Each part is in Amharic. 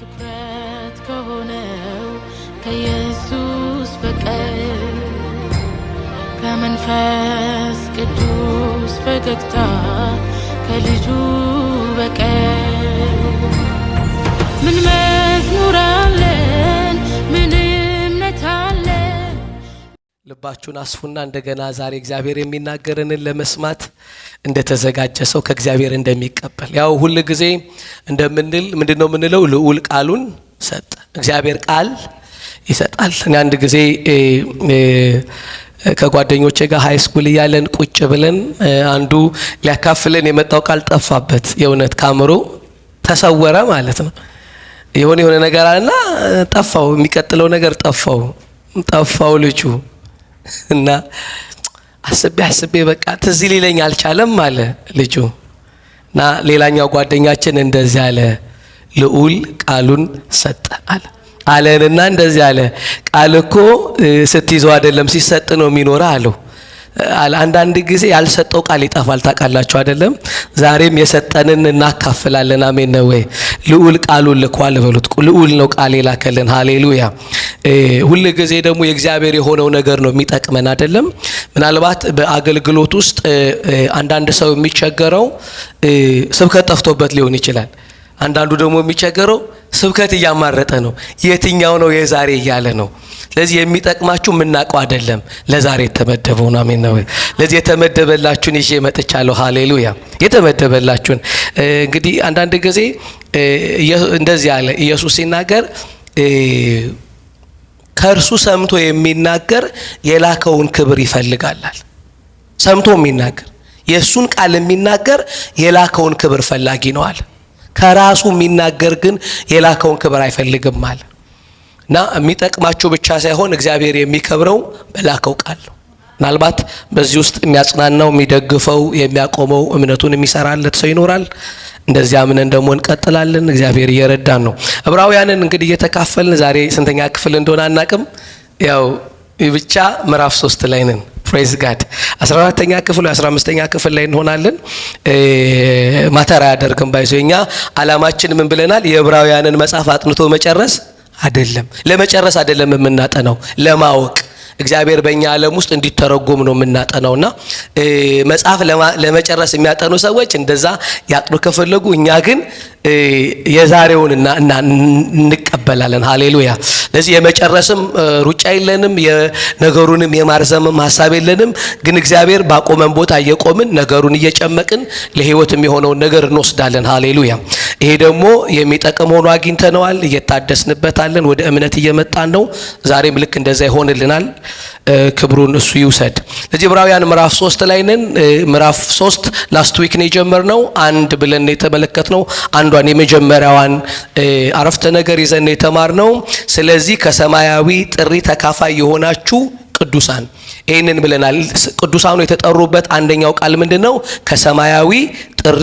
ትኩረት ከሆነው ከኢየሱስ በቀር ከመንፈስ ቅዱስ ፈገግታ ከልጁ በቀር ምን መዝሙር አለን? ምን እምነት አለን? ልባችሁን አስፉና እንደገና ዛሬ እግዚአብሔር የሚናገረንን ለመስማት እንደተዘጋጀ ሰው ከእግዚአብሔር እንደሚቀበል ያው ሁሉ ጊዜ እንደምንል ምንድነው የምንለው? ልዑል ቃሉን ሰጠ። እግዚአብሔር ቃል ይሰጣል። እኔ አንድ ጊዜ ከጓደኞቼ ጋር ሃይ ስኩል እያለን ቁጭ ብለን አንዱ ሊያካፍለን የመጣው ቃል ጠፋበት። የእውነት ካምሮ ተሰወረ ማለት ነው። የሆነ ነገር አለና ጠፋው። የሚቀጥለው ነገር ጠፋው ልጁ እና አስቤ በቃ ትዝ ሊለኝ አልቻለም አለ ልጁ። እና ሌላኛው ጓደኛችን እንደዚህ አለ፣ ልዑል ቃሉን ሰጠ አለንና እንደዚህ አለ፣ ቃል እኮ ስትይዘው አይደለም ሲሰጥ ነው የሚኖረው አለው። አንዳንድ ጊዜ ያልሰጠው ቃል ይጠፋል። ታውቃላችሁ አይደለም? ዛሬም የሰጠንን እናካፍላለን። አሜን ነው ወይ? ልዑል ቃሉን ልኳል በሉት። ልዑል ነው ቃል የላከልን። ሃሌሉያ። ሁሉ ጊዜ ደግሞ የእግዚአብሔር የሆነው ነገር ነው የሚጠቅመን አይደለም? ምናልባት በአገልግሎት ውስጥ አንዳንድ ሰው የሚቸገረው ስብከት ጠፍቶበት ሊሆን ይችላል። አንዳንዱ ደግሞ የሚቸገረው ስብከት እያማረጠ ነው። የትኛው ነው የዛሬ እያለ ነው። ስለዚህ የሚጠቅማችሁ የምናውቀው አይደለም፣ ለዛሬ የተመደበው ነው። አሜን ነው። ለዚህ የተመደበላችሁን ይዤ መጥቻለሁ። ሃሌሉያ። የተመደበላችሁን እንግዲህ አንዳንድ ጊዜ እንደዚህ አለ ኢየሱስ ሲናገር፣ ከእርሱ ሰምቶ የሚናገር የላከውን ክብር ይፈልጋል። ሰምቶ የሚናገር የእሱን ቃል የሚናገር የላከውን ክብር ፈላጊ ነው አለ። ከራሱ የሚናገር ግን የላከውን ክብር አይፈልግም አለ። እና የሚጠቅማችሁ ብቻ ሳይሆን እግዚአብሔር የሚከብረው በላከው ቃል ነው። ምናልባት በዚህ ውስጥ የሚያጽናናው፣ የሚደግፈው፣ የሚያቆመው እምነቱን የሚሰራለት ሰው ይኖራል። እንደዚያ አምነን ደግሞ እንቀጥላለን። እግዚአብሔር እየረዳን ነው። ዕብራውያንን እንግዲህ እየተካፈልን ዛሬ ስንተኛ ክፍል እንደሆነ አናቅም። ያው ብቻ ምዕራፍ 3 ላይ ነን። ፕሬዝ ጋድ 14ኛ ክፍል ወይ 15ኛ ክፍል ላይ እንሆናለን። ማተራ ያደርግም ባይዞኛ አላማችን ምን ብለናል? የዕብራውያንን መጽሐፍ አጥንቶ መጨረስ አይደለም። ለመጨረስ አይደለም የምናጠናው፣ ለማወቅ እግዚአብሔር በእኛ ዓለም ውስጥ እንዲተረጎም ነው የምናጠናውና መጽሐፍ ለመጨረስ የሚያጠኑ ሰዎች እንደዛ ያጥኑ ከፈለጉ፣ እኛ ግን የዛሬውን እንቀበላለን። ሃሌሉያ። ስለዚህ የመጨረስም ሩጫ የለንም፣ የነገሩንም የማርዘምም ሐሳብ የለንም። ግን እግዚአብሔር ባቆመን ቦታ እየቆምን ነገሩን እየጨመቅን ለሕይወት የሚሆነውን ነገር እንወስዳለን። ሃሌሉያ። ይሄ ደግሞ የሚጠቅም ሆኖ አግኝተነዋል። እየታደስንበታለን፣ ወደ እምነት እየመጣን ነው። ዛሬም ልክ እንደዛ ይሆንልናል። ክብሩን እሱ ይውሰድ። ለዚህ ዕብራውያን ምዕራፍ 3 ላይ ነን። ምዕራፍ 3 ላስት ዊክ ነው የጀመርነው። አንድ ብለን የተመለከትነው አንዷን የመጀመሪያዋን አረፍተ ነገር ይዘን ነው የተማርነው። ስለዚህ ከሰማያዊ ጥሪ ተካፋይ የሆናችሁ ቅዱሳን፣ ይህንን ብለናል። ቅዱሳኑ የተጠሩበት አንደኛው ቃል ምንድነው? ከሰማያዊ ጥሪ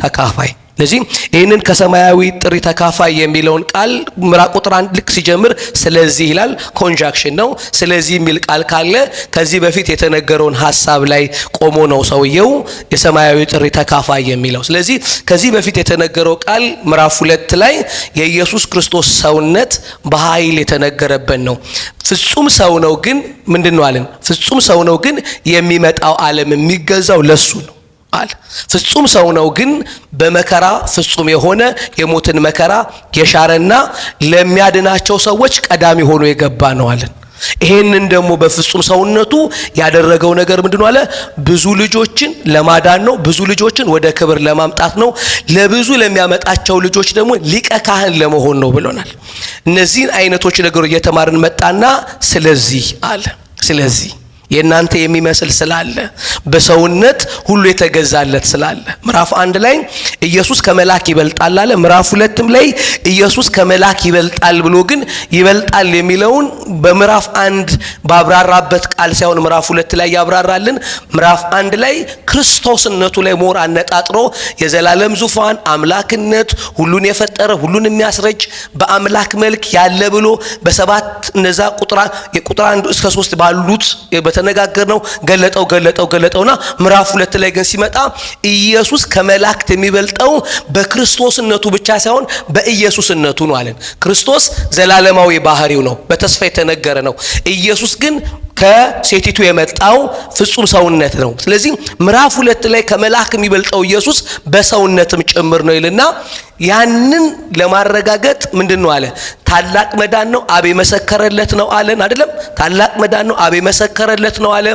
ተካፋይ። ስለዚህ ይህንን ከሰማያዊ ጥሪ ተካፋይ የሚለውን ቃል ምዕራፍ ቁጥር 1 ልክ ሲጀምር ስለዚህ ይላል። ኮንጃክሽን ነው። ስለዚህ የሚል ቃል ካለ ከዚህ በፊት የተነገረውን ሐሳብ ላይ ቆሞ ነው ሰውየው የሰማያዊ ጥሪ ተካፋይ የሚለው። ስለዚህ ከዚህ በፊት የተነገረው ቃል ምዕራፍ 2 ላይ የኢየሱስ ክርስቶስ ሰውነት በኃይል የተነገረበት ነው። ፍጹም ሰው ነው ግን ምንድነው አለን? ፍጹም ሰው ነው ግን የሚመጣው ዓለም የሚገዛው ለሱ ነው አለ። ፍጹም ሰው ነው ግን በመከራ ፍጹም የሆነ የሞትን መከራ የሻረና ለሚያድናቸው ሰዎች ቀዳሚ ሆኖ የገባ ነው አለን። ይሄንን ደግሞ በፍጹም ሰውነቱ ያደረገው ነገር ምንድነው አለ? ብዙ ልጆችን ለማዳን ነው። ብዙ ልጆችን ወደ ክብር ለማምጣት ነው። ለብዙ ለሚያመጣቸው ልጆች ደግሞ ሊቀ ካህን ለመሆን ነው ብሎናል። እነዚህን አይነቶች ነገሮች እየተማርን መጣና ስለዚህ አለ። ስለዚህ የእናንተ የሚመስል ስላለ በሰውነት ሁሉ የተገዛለት ስላለ ምዕራፍ 1 ላይ ኢየሱስ ከመላክ ይበልጣል አለ። ምዕራፍ 2 ላይ ኢየሱስ ከመላክ ይበልጣል ብሎ ግን ይበልጣል የሚለውን በምዕራፍ 1 ባብራራበት ቃል ሳይሆን ምዕራፍ 2 ላይ ያብራራልን። ምዕራፍ 1 ላይ ክርስቶስነቱ ላይ ሞር አነጣጥሮ የዘላለም ዙፋን አምላክነት፣ ሁሉን የፈጠረ ሁሉን የሚያስረጅ በአምላክ መልክ ያለ ብሎ በሰባት እነዛ ቁጥር 1 እስከ 3 ባሉት እንደተነጋገርነው ገለጠውና ምዕራፍ 2 ላይ ግን ሲመጣ ኢየሱስ ከመላእክት የሚበልጠው በክርስቶስነቱ ብቻ ሳይሆን በኢየሱስነቱ ነው አለን። ክርስቶስ ዘላለማዊ ባህሪው ነው፣ በተስፋ የተነገረ ነው። ኢየሱስ ግን ከሴቲቱ የመጣው ፍጹም ሰውነት ነው። ስለዚህ ምዕራፍ 2 ላይ ከመላእክት የሚበልጠው ኢየሱስ በሰውነትም ጭምር ነው ይልና ያንን ለማረጋገጥ ምንድነው አለ? ታላቅ መዳን ነው አብ የመሰከረለት ነው አለን አይደለም? ታላቅ መዳን ነው አብ የመሰከረለት ነው አለ።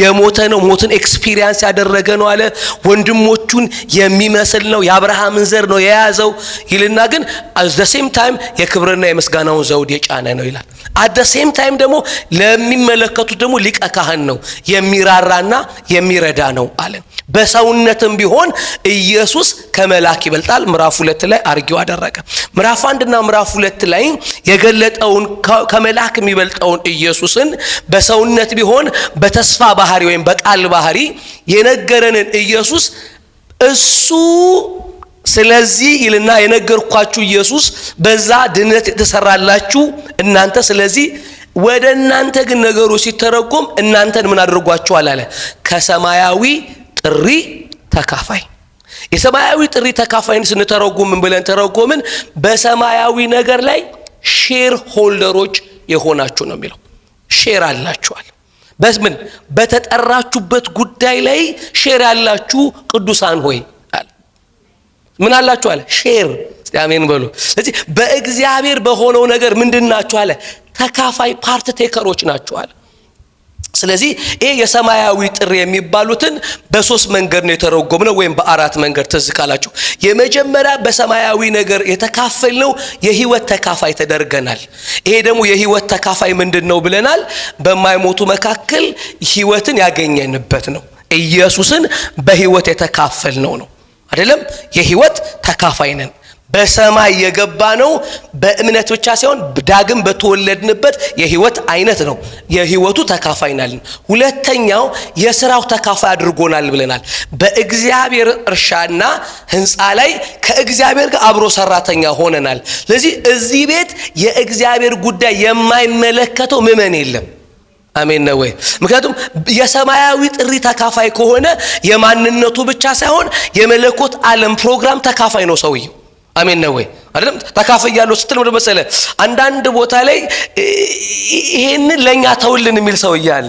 የሞተ ነው፣ ሞትን ኤክስፒሪየንስ ያደረገ ነው አለ። ወንድሞቹን የሚመስል ነው፣ የአብርሃምን ዘር ነው የያዘው ይልና ግን at the same time የክብርና የምስጋናውን ዘውድ የጫነ ነው ይላል። at the same time ደግሞ ለሚመለከቱት ደግሞ ሊቀ ካህን ነው፣ የሚራራና የሚረዳ ነው አለን። በሰውነትም ቢሆን ኢየሱስ ከመላእክት ይበልጣል። ምዕራፍ 2 ላይ አርጊው አደረገ። ምዕራፍ 1 እና ምዕራፍ 2 ላይ የገለጠውን ከመላእክት የሚበልጠውን ኢየሱስን በሰውነት ቢሆን በተስፋ ባህሪ ወይም በቃል ባህሪ የነገረንን ኢየሱስ እሱ ስለዚህ ይልና የነገርኳችሁ ኢየሱስ በዛ ድነት የተሰራላችሁ እናንተ ስለዚህ ወደ እናንተ ግን ነገሩ ሲተረጎም እናንተን ምን አድርጓችኋል አለ? ከሰማያዊ ጥሪ ተካፋይ። የሰማያዊ ጥሪ ተካፋይን ስንተረጎም ምን ብለን ተረጎምን? በሰማያዊ ነገር ላይ ሼር ሆልደሮች የሆናችሁ ነው የሚለው። ሼር አላችኋል። በምን? በተጠራችሁበት ጉዳይ ላይ ሼር ያላችሁ ቅዱሳን ሆይ አለ። ምን አላችሁ አለ? ሼር። አሜን በሉ። ስለዚህ በእግዚአብሔር በሆነው ነገር ምንድናችሁ አለ? ተካፋይ ፓርት ቴከሮች ናችሁ አለ። ስለዚህ ይሄ የሰማያዊ ጥሪ የሚባሉትን በሶስት መንገድ ነው የተረጎምነው ወይም በአራት መንገድ ተዝካላችሁ። የመጀመሪያ በሰማያዊ ነገር የተካፈልነው የህይወት ተካፋይ ተደርገናል። ይሄ ደግሞ የህይወት ተካፋይ ምንድነው ብለናል? በማይሞቱ መካከል ህይወትን ያገኘንበት ነው። ኢየሱስን በህይወት የተካፈልነው ነው አይደለም? የህይወት ተካፋይ ነን። በሰማይ የገባ ነው በእምነት ብቻ ሳይሆን ዳግም በተወለድንበት የህይወት አይነት ነው። የህይወቱ ተካፋይ ነን። ሁለተኛው የሥራው ተካፋይ አድርጎናል ብለናል። በእግዚአብሔር እርሻና ህንጻ ላይ ከእግዚአብሔር ጋር አብሮ ሰራተኛ ሆነናል። ስለዚህ እዚህ ቤት የእግዚአብሔር ጉዳይ የማይመለከተው ምእመን የለም። አሜን ነው ወይ? ምክንያቱም የሰማያዊ ጥሪ ተካፋይ ከሆነ የማንነቱ ብቻ ሳይሆን የመለኮት ዓለም ፕሮግራም ተካፋይ ነው ሰውየው። አሜን ነው ወይ? አይደለም? ተካፋያለሁ ስትል ወደ መሰለ አንዳንድ ቦታ ላይ ይሄንን ለኛ ተውልን የሚል ሰውዬ አለ።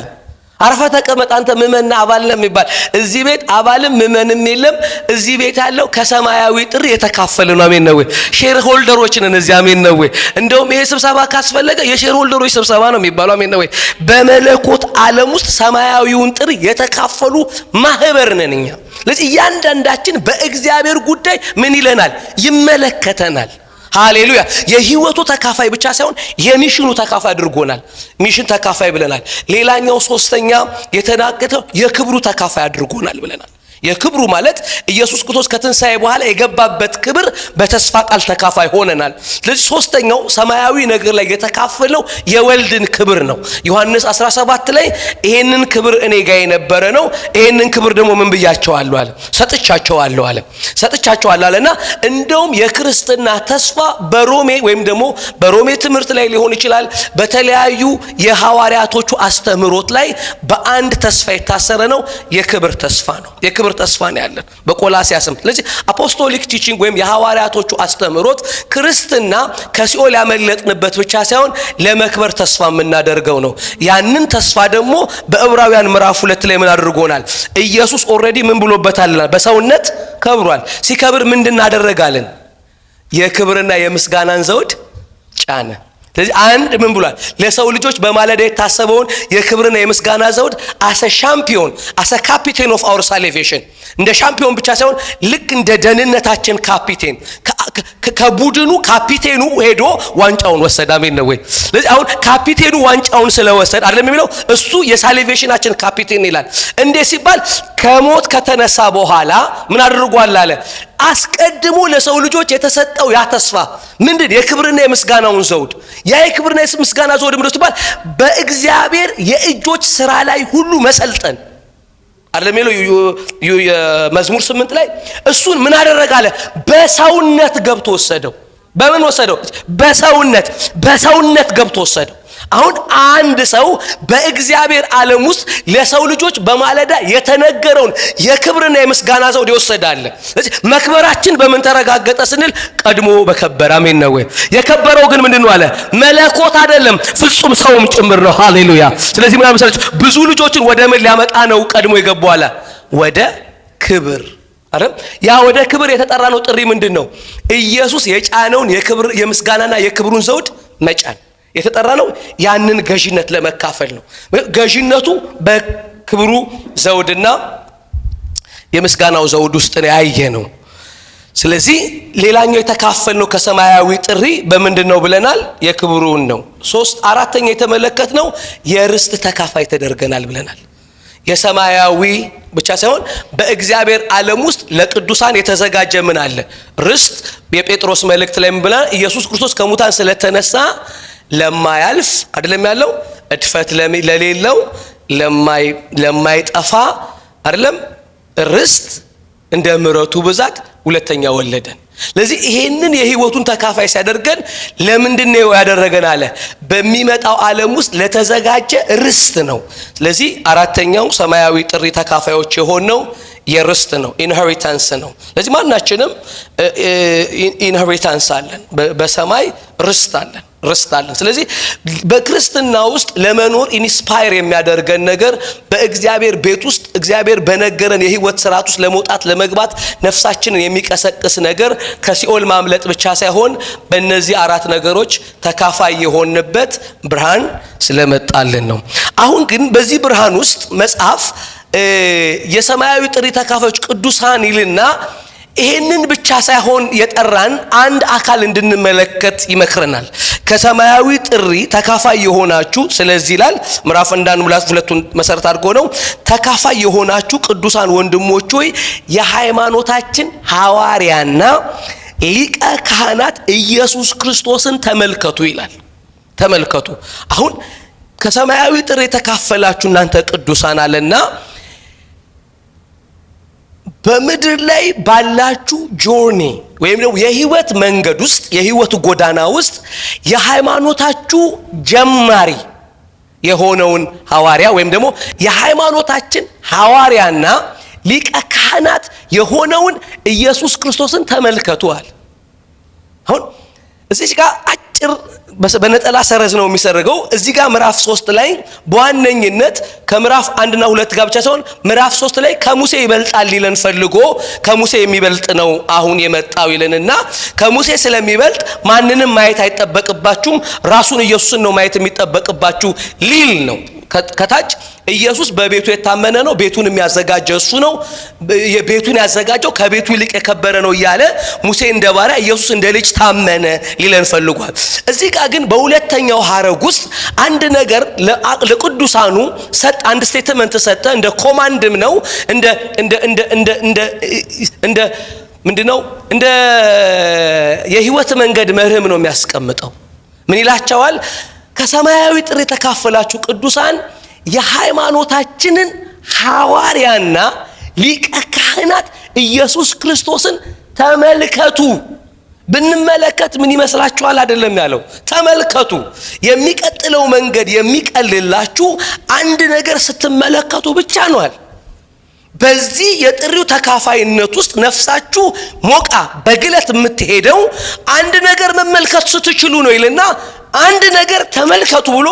አርፈ ተቀመጥ አንተ ምእመንና አባል ነህ የሚባል እዚህ ቤት አባልም ምእመንም የለም። እዚህ ቤት ያለው ከሰማያዊ ጥሪ የተካፈለ ነው። አሜን ነው ወይ? ሼር ሆልደሮች ነን እዚህ። አሜን ነው ወይ? እንደውም ይሄ ስብሰባ ካስፈለገ የሼር ሆልደሮች ስብሰባ ነው የሚባለው። አሜን ነው ወይ? በመለኮት ዓለም ውስጥ ሰማያዊውን ጥሪ የተካፈሉ ማህበር ነን እኛ። ስለዚህ እያንዳንዳችን በእግዚአብሔር ጉዳይ ምን ይለናል? ይመለከተናል። ሃሌሉያ። የህይወቱ ተካፋይ ብቻ ሳይሆን የሚሽኑ ተካፋይ አድርጎናል። ሚሽን ተካፋይ ብለናል። ሌላኛው ሶስተኛ የተናገረው የክብሩ ተካፋይ አድርጎናል ብለናል። የክብሩ ማለት ኢየሱስ ክርስቶስ ከትንሣኤ በኋላ የገባበት ክብር በተስፋ ቃል ተካፋይ ሆነናል። ስለዚህ ሶስተኛው ሰማያዊ ነገር ላይ የተካፈለው የወልድን ክብር ነው። ዮሐንስ 17 ላይ ይሄንን ክብር እኔ ጋር የነበረ ነው፣ ይሄንን ክብር ደግሞ ምን ብያቸዋለሁ አለ? ሰጥቻቸዋለሁ አለ። ሰጥቻቸዋለሁ አለና እንደውም የክርስትና ተስፋ በሮሜ ወይም ደግሞ በሮሜ ትምህርት ላይ ሊሆን ይችላል፣ በተለያዩ የሐዋርያቶቹ አስተምህሮት ላይ በአንድ ተስፋ የታሰረ ነው። የክብር ተስፋ ነው። የክብር ተስፋ ነው ያለን በቆላስያስም። ስለዚህ አፖስቶሊክ ቲቺንግ ወይም የሐዋርያቶቹ አስተምህሮት ክርስትና ከሲኦል ያመለጥንበት ብቻ ሳይሆን ለመክበር ተስፋ የምናደርገው ነው። ያንን ተስፋ ደግሞ በዕብራውያን ምዕራፍ 2 ላይ ምን አድርጎናል? ኢየሱስ ኦልሬዲ ምን ብሎበታል? በሰውነት ከብሯል። ሲከብር ምንድን አደረጋለን? የክብርና የምስጋናን ዘውድ ጫነ። ስለዚህ አንድ ምን ብሏል? ለሰው ልጆች በማለዳ የታሰበውን የክብርና የምስጋና ዘውድ አሰ ሻምፒዮን አሰ ካፒቴን ኦፍ አወር ሳልቬሽን እንደ ሻምፒዮን ብቻ ሳይሆን ልክ እንደ ደህንነታችን ካፒቴን ከቡድኑ ካፒቴኑ ሄዶ ዋንጫውን ወሰደ። አሜን ነው ወይ? ስለዚህ አሁን ካፒቴኑ ዋንጫውን ስለወሰደ አይደለም የሚለው እሱ የሳልቬሽናችን ካፒቴን ይላል። እንዴ ሲባል ከሞት ከተነሳ በኋላ ምን አድርጓል አለ? አስቀድሞ ለሰው ልጆች የተሰጠው ያ ተስፋ ምንድን? የክብርና የምስጋናውን ዘውድ። ያ የክብርና የምስጋና ዘውድ ምንድነው ሲባል በእግዚአብሔር የእጆች ስራ ላይ ሁሉ መሰልጠን አይደለም የሚለው የመዝሙር 8 ላይ እሱን ምን አደረገ አለ? በሰውነት ገብቶ ወሰደው። በምን ወሰደው? በሰውነት ገብቶ ወሰደው። አሁን አንድ ሰው በእግዚአብሔር ዓለም ውስጥ ለሰው ልጆች በማለዳ የተነገረውን የክብርና የምስጋና ዘውድ ይወሰዳል። ስለዚህ መክበራችን በምን ተረጋገጠ ስንል ቀድሞ በከበረ። አሜን ነው ወይ? የከበረው ግን ምንድነው አለ? መለኮት አይደለም ፍጹም ሰውም ጭምር ነው። ሃሌሉያ። ስለዚህ ምን አመሰለች? ብዙ ልጆችን ወደ ምን ሊያመጣ ነው ቀድሞ የገባው አለ? ወደ ክብር አይደል? ያ ወደ ክብር የተጠራ ነው። ጥሪ ምንድነው? ኢየሱስ የጫነውን የክብር የምስጋናና የክብሩን ዘውድ መጫን የተጠራ ነው። ያንን ገዢነት ለመካፈል ነው። ገዢነቱ በክብሩ ዘውድና የምስጋናው ዘውድ ውስጥ ነው ያየ ነው። ስለዚህ ሌላኛው የተካፈልነው ከሰማያዊ ጥሪ በምንድነው ብለናል? የክብሩን ነው። አራተኛ የተመለከትነው የርስት ተካፋይ ተደርገናል ብለናል። የሰማያዊ ብቻ ሳይሆን በእግዚአብሔር ዓለም ውስጥ ለቅዱሳን የተዘጋጀ ምን አለ? ርስት። የጴጥሮስ መልእክት ላይ ምን ብለናል? ኢየሱስ ክርስቶስ ከሙታን ስለተነሳ ለማያልፍ አይደለም ያለው፣ እድፈት ለሌለው ለማይጠፋ አይደለም ርስት እንደ ምሕረቱ ብዛት ሁለተኛ ወለደን። ስለዚህ ይሄንን የህይወቱን ተካፋይ ሲያደርገን ለምንድነው ያደረገን አለ? በሚመጣው ዓለም ውስጥ ለተዘጋጀ ርስት ነው። ስለዚህ አራተኛው ሰማያዊ ጥሪ ተካፋዮች የሆነው የርስት ነው፣ ኢንሄሪታንስ ነው። ስለዚህ ማናችንም ኢንሄሪታንስ አለን፣ በሰማይ ርስት አለን። ስለዚህ በክርስትና ውስጥ ለመኖር ኢንስፓየር የሚያደርገን ነገር በእግዚአብሔር ቤት ውስጥ እግዚአብሔር በነገረን የህይወት ስርዓት ውስጥ ለመውጣት ለመግባት ነፍሳችንን የሚቀሰቅስ ነገር ከሲኦል ማምለጥ ብቻ ሳይሆን በእነዚህ አራት ነገሮች ተካፋይ የሆንበት ብርሃን ስለመጣልን ነው። አሁን ግን በዚህ ብርሃን ውስጥ መጽሐፍ የሰማያዊ ጥሪ ተካፋዮች ቅዱሳን ይልና ይሄንን ብቻ ሳይሆን የጠራን አንድ አካል እንድንመለከት ይመክረናል። ከሰማያዊ ጥሪ ተካፋይ የሆናችሁ ስለዚህ ይላል ምዕራፍ 1:2 መሰረት አድርጎ ነው። ተካፋይ የሆናችሁ ቅዱሳን ወንድሞች ሆይ የሃይማኖታችን ሐዋርያና ሊቀ ካህናት ኢየሱስ ክርስቶስን ተመልከቱ ይላል። ተመልከቱ። አሁን ከሰማያዊ ጥሪ የተካፈላችሁ እናንተ ቅዱሳን አለና በምድር ላይ ባላችሁ ጆርኒ ወይም ደግሞ የህይወት መንገድ ውስጥ የህይወት ጎዳና ውስጥ የሃይማኖታችሁ ጀማሪ የሆነውን ሐዋርያ ወይም ደግሞ የሃይማኖታችን ሐዋርያና ሊቀ ካህናት የሆነውን ኢየሱስ ክርስቶስን ተመልከቱአል። አሁን እዚህ ጋር አጭር በነጠላ ሰረዝ ነው የሚሰርገው። እዚህ ጋር ምዕራፍ 3 ላይ በዋነኝነት ከምዕራፍ 1 እና 2 ጋር ብቻ ሳይሆን ምዕራፍ 3 ላይ ከሙሴ ይበልጣል ሊለን ፈልጎ ከሙሴ የሚበልጥ ነው አሁን የመጣው ይለንና ከሙሴ ስለሚበልጥ ማንንም ማየት አይጠበቅባችሁም፣ ራሱን ኢየሱስን ነው ማየት የሚጠበቅባችሁ ሊል ነው። ከታች ኢየሱስ በቤቱ የታመነ ነው፣ ቤቱን የሚያዘጋጀው እሱ ነው፣ የቤቱን ያዘጋጀው ከቤቱ ይልቅ የከበረ ነው እያለ ሙሴ እንደ ባሪያ ኢየሱስ እንደ ልጅ ታመነ ሊለን ፈልጓል። እዚህ ጋር ግን በሁለተኛው ሐረግ ውስጥ አንድ ነገር ለቅዱሳኑ ሰጥ፣ አንድ ስቴትመንት ሰጠ። እንደ ኮማንድም ነው፣ እንደ ምንድነው እንደ የህይወት መንገድ መርህም ነው የሚያስቀምጠው። ምን ይላቸዋል? ከሰማያዊ ጥሪ የተካፈላችሁ ቅዱሳን የሃይማኖታችንን ሐዋርያና ሊቀ ካህናት ኢየሱስ ክርስቶስን ተመልከቱ። ብንመለከት ምን ይመስላችኋል? አይደለም ያለው፣ ተመልከቱ። የሚቀጥለው መንገድ የሚቀልላችሁ አንድ ነገር ስትመለከቱ ብቻ ነዋል። በዚህ የጥሪው ተካፋይነት ውስጥ ነፍሳችሁ ሞቃ በግለት የምትሄደው አንድ ነገር መመልከት ስትችሉ ነው ይልና አንድ ነገር ተመልከቱ ብሎ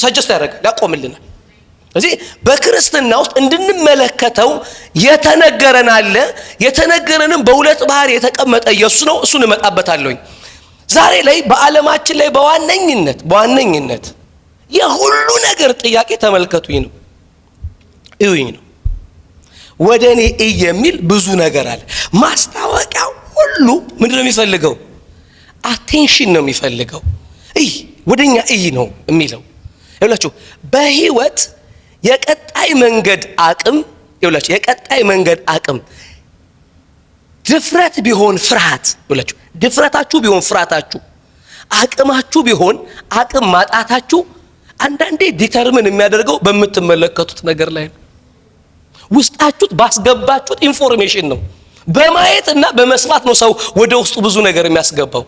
ሰጀስት ያደርጋል፣ ያቆምልናል። ስለዚህ በክርስትና ውስጥ እንድንመለከተው የተነገረን አለ። የተነገረንም በሁለት ባህር የተቀመጠ ኢየሱስ ነው። እሱን እመጣበታለሁኝ። ዛሬ ላይ በዓለማችን ላይ በዋነኝነት የሁሉ ነገር ጥያቄ ተመልከቱኝ ነው፣ እዩኝ ነው፣ ወደ እኔ እይ የሚል ብዙ ነገር አለ። ማስታወቂያ ሁሉ ምንድን ነው የሚፈልገው? አቴንሽን ነው የሚፈልገው። ወደኛ እይ ነው የሚለው። ይኸውላችሁ በህይወት የቀጣይ መንገድ አቅም ድፍረት ቢሆን ፍርሃት፣ ይኸውላችሁ ድፍረታችሁ ቢሆን ፍርሃታችሁ፣ አቅማችሁ ቢሆን አቅም ማጣታችሁ አንዳንዴ ዲተርምን የሚያደርገው በምትመለከቱት ነገር ላይ ነው። ውስጣችሁት ባስገባችሁት ኢንፎርሜሽን ነው። በማየትና በመስማት ነው ሰው ወደ ውስጡ ብዙ ነገር የሚያስገባው።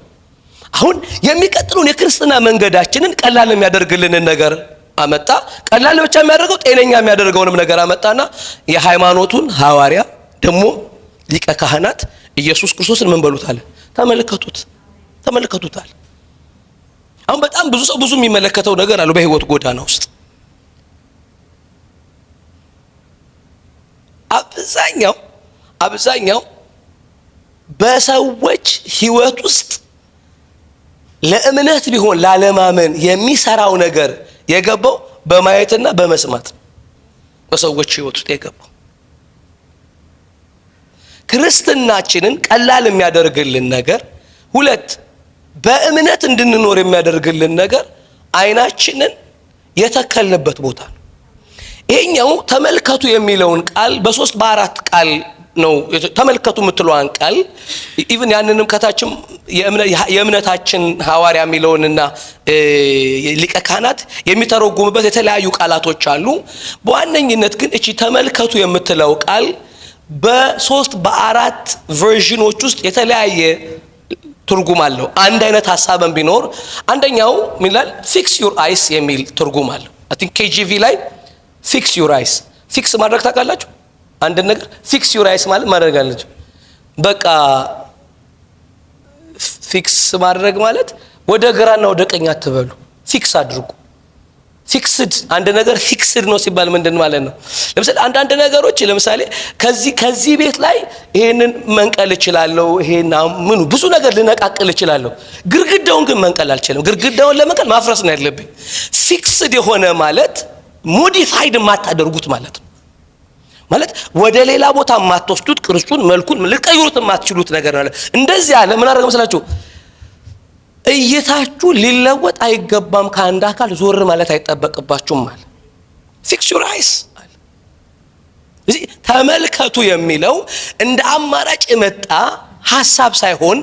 አሁን የሚቀጥሉን የክርስትና መንገዳችንን ቀላል የሚያደርግልን ነገር አመጣ። ቀላል ብቻ የሚያደርገው ጤነኛ የሚያደርገውንም ነገር አመጣና የሃይማኖቱን ሐዋርያ ደግሞ ሊቀ ካህናት ኢየሱስ ክርስቶስን ምን በሉታል? ተመልከቱታል። አሁን በጣም ብዙ ሰው ብዙ የሚመለከተው ነገር አለ በህይወት ጎዳና ውስጥ። አብዛኛው በሰዎች ህይወት ውስጥ ለእምነት ቢሆን ላለማመን የሚሰራው ነገር የገባው በማየትና በመስማት በሰዎች ህይወት ውስጥ የገባው። ክርስትናችንን ቀላል የሚያደርግልን ነገር ሁለት፣ በእምነት እንድንኖር የሚያደርግልን ነገር አይናችንን የተከልንበት ቦታ ነው። ይሄኛው ተመልከቱ የሚለውን ቃል በ3 በ4 ቃል ነው ተመልከቱ የምትለዋን ቃል ኢቭን ያንንም ከታችም የእምነታችን ሐዋርያ የሚለውንና ሊቀ ካህናት የሚተረጉሙበት የተለያዩ ቃላቶች አሉ። በዋነኝነት ግን እቺ ተመልከቱ የምትለው ቃል በ3 በ4 ቨርዥኖች ውስጥ የተለያየ ትርጉም አለው። አንድ አይነት ሐሳብም ቢኖር አንደኛው ምን ይላል? ፊክስ ዩር አይስ የሚል ትርጉም አለው። አይ ቲንክ KJV ላይ ፊክስ ዩር አይስ፣ ፊክስ ማድረግ ታውቃላችሁ? አንድ ነገር ፊክስ ዩር አይስ ማለት ማድረግ አለች። በቃ ፊክስ ማድረግ ማለት ወደ ግራና ወደ ቀኝ አትበሉ፣ ፊክስ አድርጉ። ፊክስድ አንድ ነገር ፊክስድ ነው ሲባል ምንድን ማለት ነው? ለምሳሌ አንዳንድ ነገሮች ለምሳሌ ከዚህ ቤት ላይ ይሄንን መንቀል እችላለሁ፣ ይሄና ምኑ ብዙ ነገር ልነቃቅል እችላለሁ። ግርግዳውን ግን መንቀል አልችልም። ግርግዳውን ለመንቀል ማፍረስ ነው ያለብኝ። ፊክስድ የሆነ ማለት ሞዲፋይድ ማታደርጉት ማለት ነው። ማለት ወደ ሌላ ቦታ ማትወስዱት ቅርጹን መልኩን ልቀይሩት ማትችሉት ነገር ነው። እንደዚህ ያለ ምን አደረገ መስላችሁ? እይታችሁ ሊለወጥ አይገባም። ከአንድ አካል ዞር ማለት አይጠበቅባችሁም ማለት ፊክስ ዩር አይስ። እዚህ ተመልከቱ የሚለው እንደ አማራጭ የመጣ ሐሳብ ሳይሆን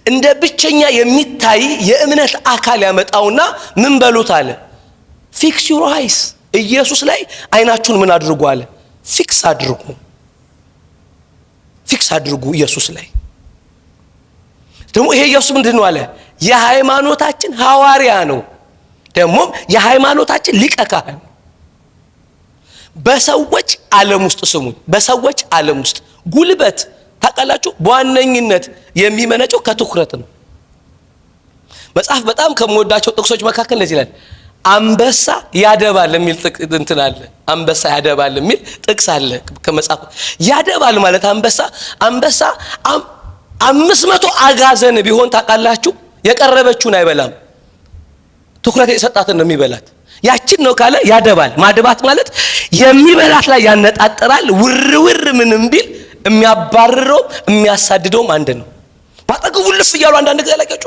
እንደ ብቸኛ የሚታይ የእምነት አካል ያመጣውና ምን በሉት አለ? ፊክስ ዩር አይስ። ኢየሱስ ላይ አይናችሁን ምን አድርጉ አለ? ፊክስ አድርጉ ኢየሱስ ላይ። ደግሞ ይሄ ኢየሱስ ምንድነው አለ? የሃይማኖታችን ሐዋርያ ነው፣ ደግሞ የሃይማኖታችን ሊቀ ካህን። በሰዎች ዓለም ውስጥ ስሙኝ፣ በሰዎች ዓለም ውስጥ ጉልበት ታውቃላችሁ በዋነኝነት የሚመነጨው ከትኩረት ነው። መጽሐፍ በጣም ከምወዳቸው ጥቅሶች መካከል ለዚህ ይላል አንበሳ ያደባል የሚል እንትን አለ። አንበሳ ያደባል የሚል ጥቅስ አለ ከመጽሐፍ። ያደባል ማለት አንበሳ 500 አጋዘን ቢሆን ታውቃላችሁ የቀረበችውን አይበላም፣ ትኩረት የሰጣትን ነው የሚበላት። ያችን ነው ካለ ያደባል። ማድባት ማለት የሚበላት ላይ ያነጣጥራል። ውር ምንም ቢል የሚያባርረው የሚያሳድደውም አንድ ነው። ባጠገቡ ልፍ እያሉ አንዳንድ ጊዜ ያላቀጩ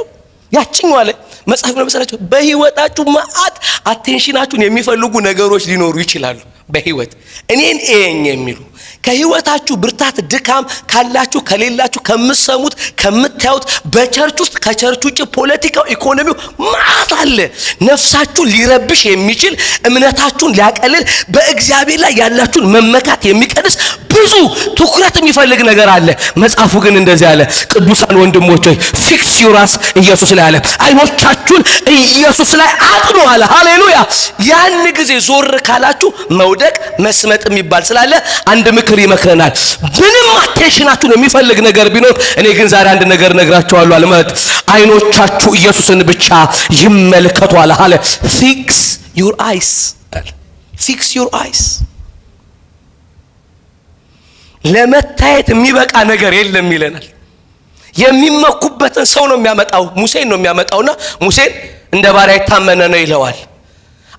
ያችኛው አለ መጽሐፍ ነው መሰላችሁ። በህይወታችሁ ማአት አቴንሽናችሁን የሚፈልጉ ነገሮች ሊኖሩ ይችላሉ። በህይወት እኔን የሚሉ ከህይወታችሁ ብርታት ድካም ካላችሁ ከሌላችሁ ከምትሰሙት ከምታዩት በቸርች ውስጥ ከቸርች ውጭ ፖለቲካው ኢኮኖሚው ማአት አለ። ነፍሳችሁን ሊረብሽ የሚችል እምነታችሁን ሊያቀልል በእግዚአብሔር ላይ ያላችሁን መመካት የሚቀንስ ብዙ ትኩረት የሚፈልግ ነገር አለ። መጽሐፉ ግን እንደዚህ አለ፣ ቅዱሳን ወንድሞች ሆይ ፊክስ ዩር አይስ ኢየሱስ ላይ አለ። አይኖቻችሁን ኢየሱስ ላይ አጥኑ አለ። ሃሌሉያ። ያን ጊዜ ዞር ካላችሁ መውደቅ መስመጥ የሚባል ስላለ አንድ ምክር ይመክረናል። ምንም አቴንሽናችሁን የሚፈልግ ነገር ቢኖር እኔ ግን ዛሬ አንድ ነገር ነግራችኋለሁ አለ። ማለት አይኖቻችሁ ኢየሱስን ብቻ ይመልከቱ አለ። ፊክስ ዩር አይስ አለ። ፊክስ ዩር አይስ። ለመታየት የሚበቃ ነገር የለም ይለናል። የሚመኩበትን ሰው ነው የሚያመጣው። ሙሴን ነው የሚያመጣውና ሙሴን እንደ ባሪያ የታመነ ነው ይለዋል።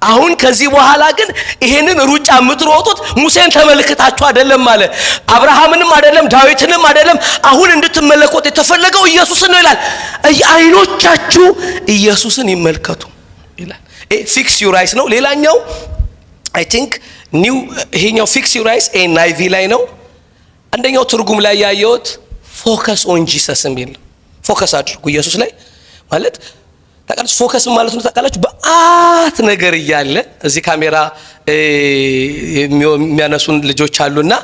አሁን ከዚህ በኋላ ግን ይሄንን ሩጫ የምትሮጡት ሙሴን ተመልክታችሁ አይደለም ማለት አብርሃምንም አይደለም ዳዊትንም አይደለም። አሁን እንድትመለከቱ የተፈለገው ኢየሱስን ነው ይላል። አይኖቻችሁ ኢየሱስን ይመልከቱ ይላል። ፊክስ ዩር አይስ ነው። ሌላኛው አይ ቲንክ ኒው ይሄኛው ፊክስ ዩር አይስ NIV ላይ ነው። አንደኛው ትርጉም ላይ ያየሁት ፎከስ ኦን ጂሰስ የሚል ፎከስ አድርጉ ኢየሱስ ላይ ማለት ታውቃላችሁ። ፎከስ ማለት ነው ታውቃላችሁ። በአት ነገር እያለ እዚህ ካሜራ የሚያነሱን ልጆች አሉና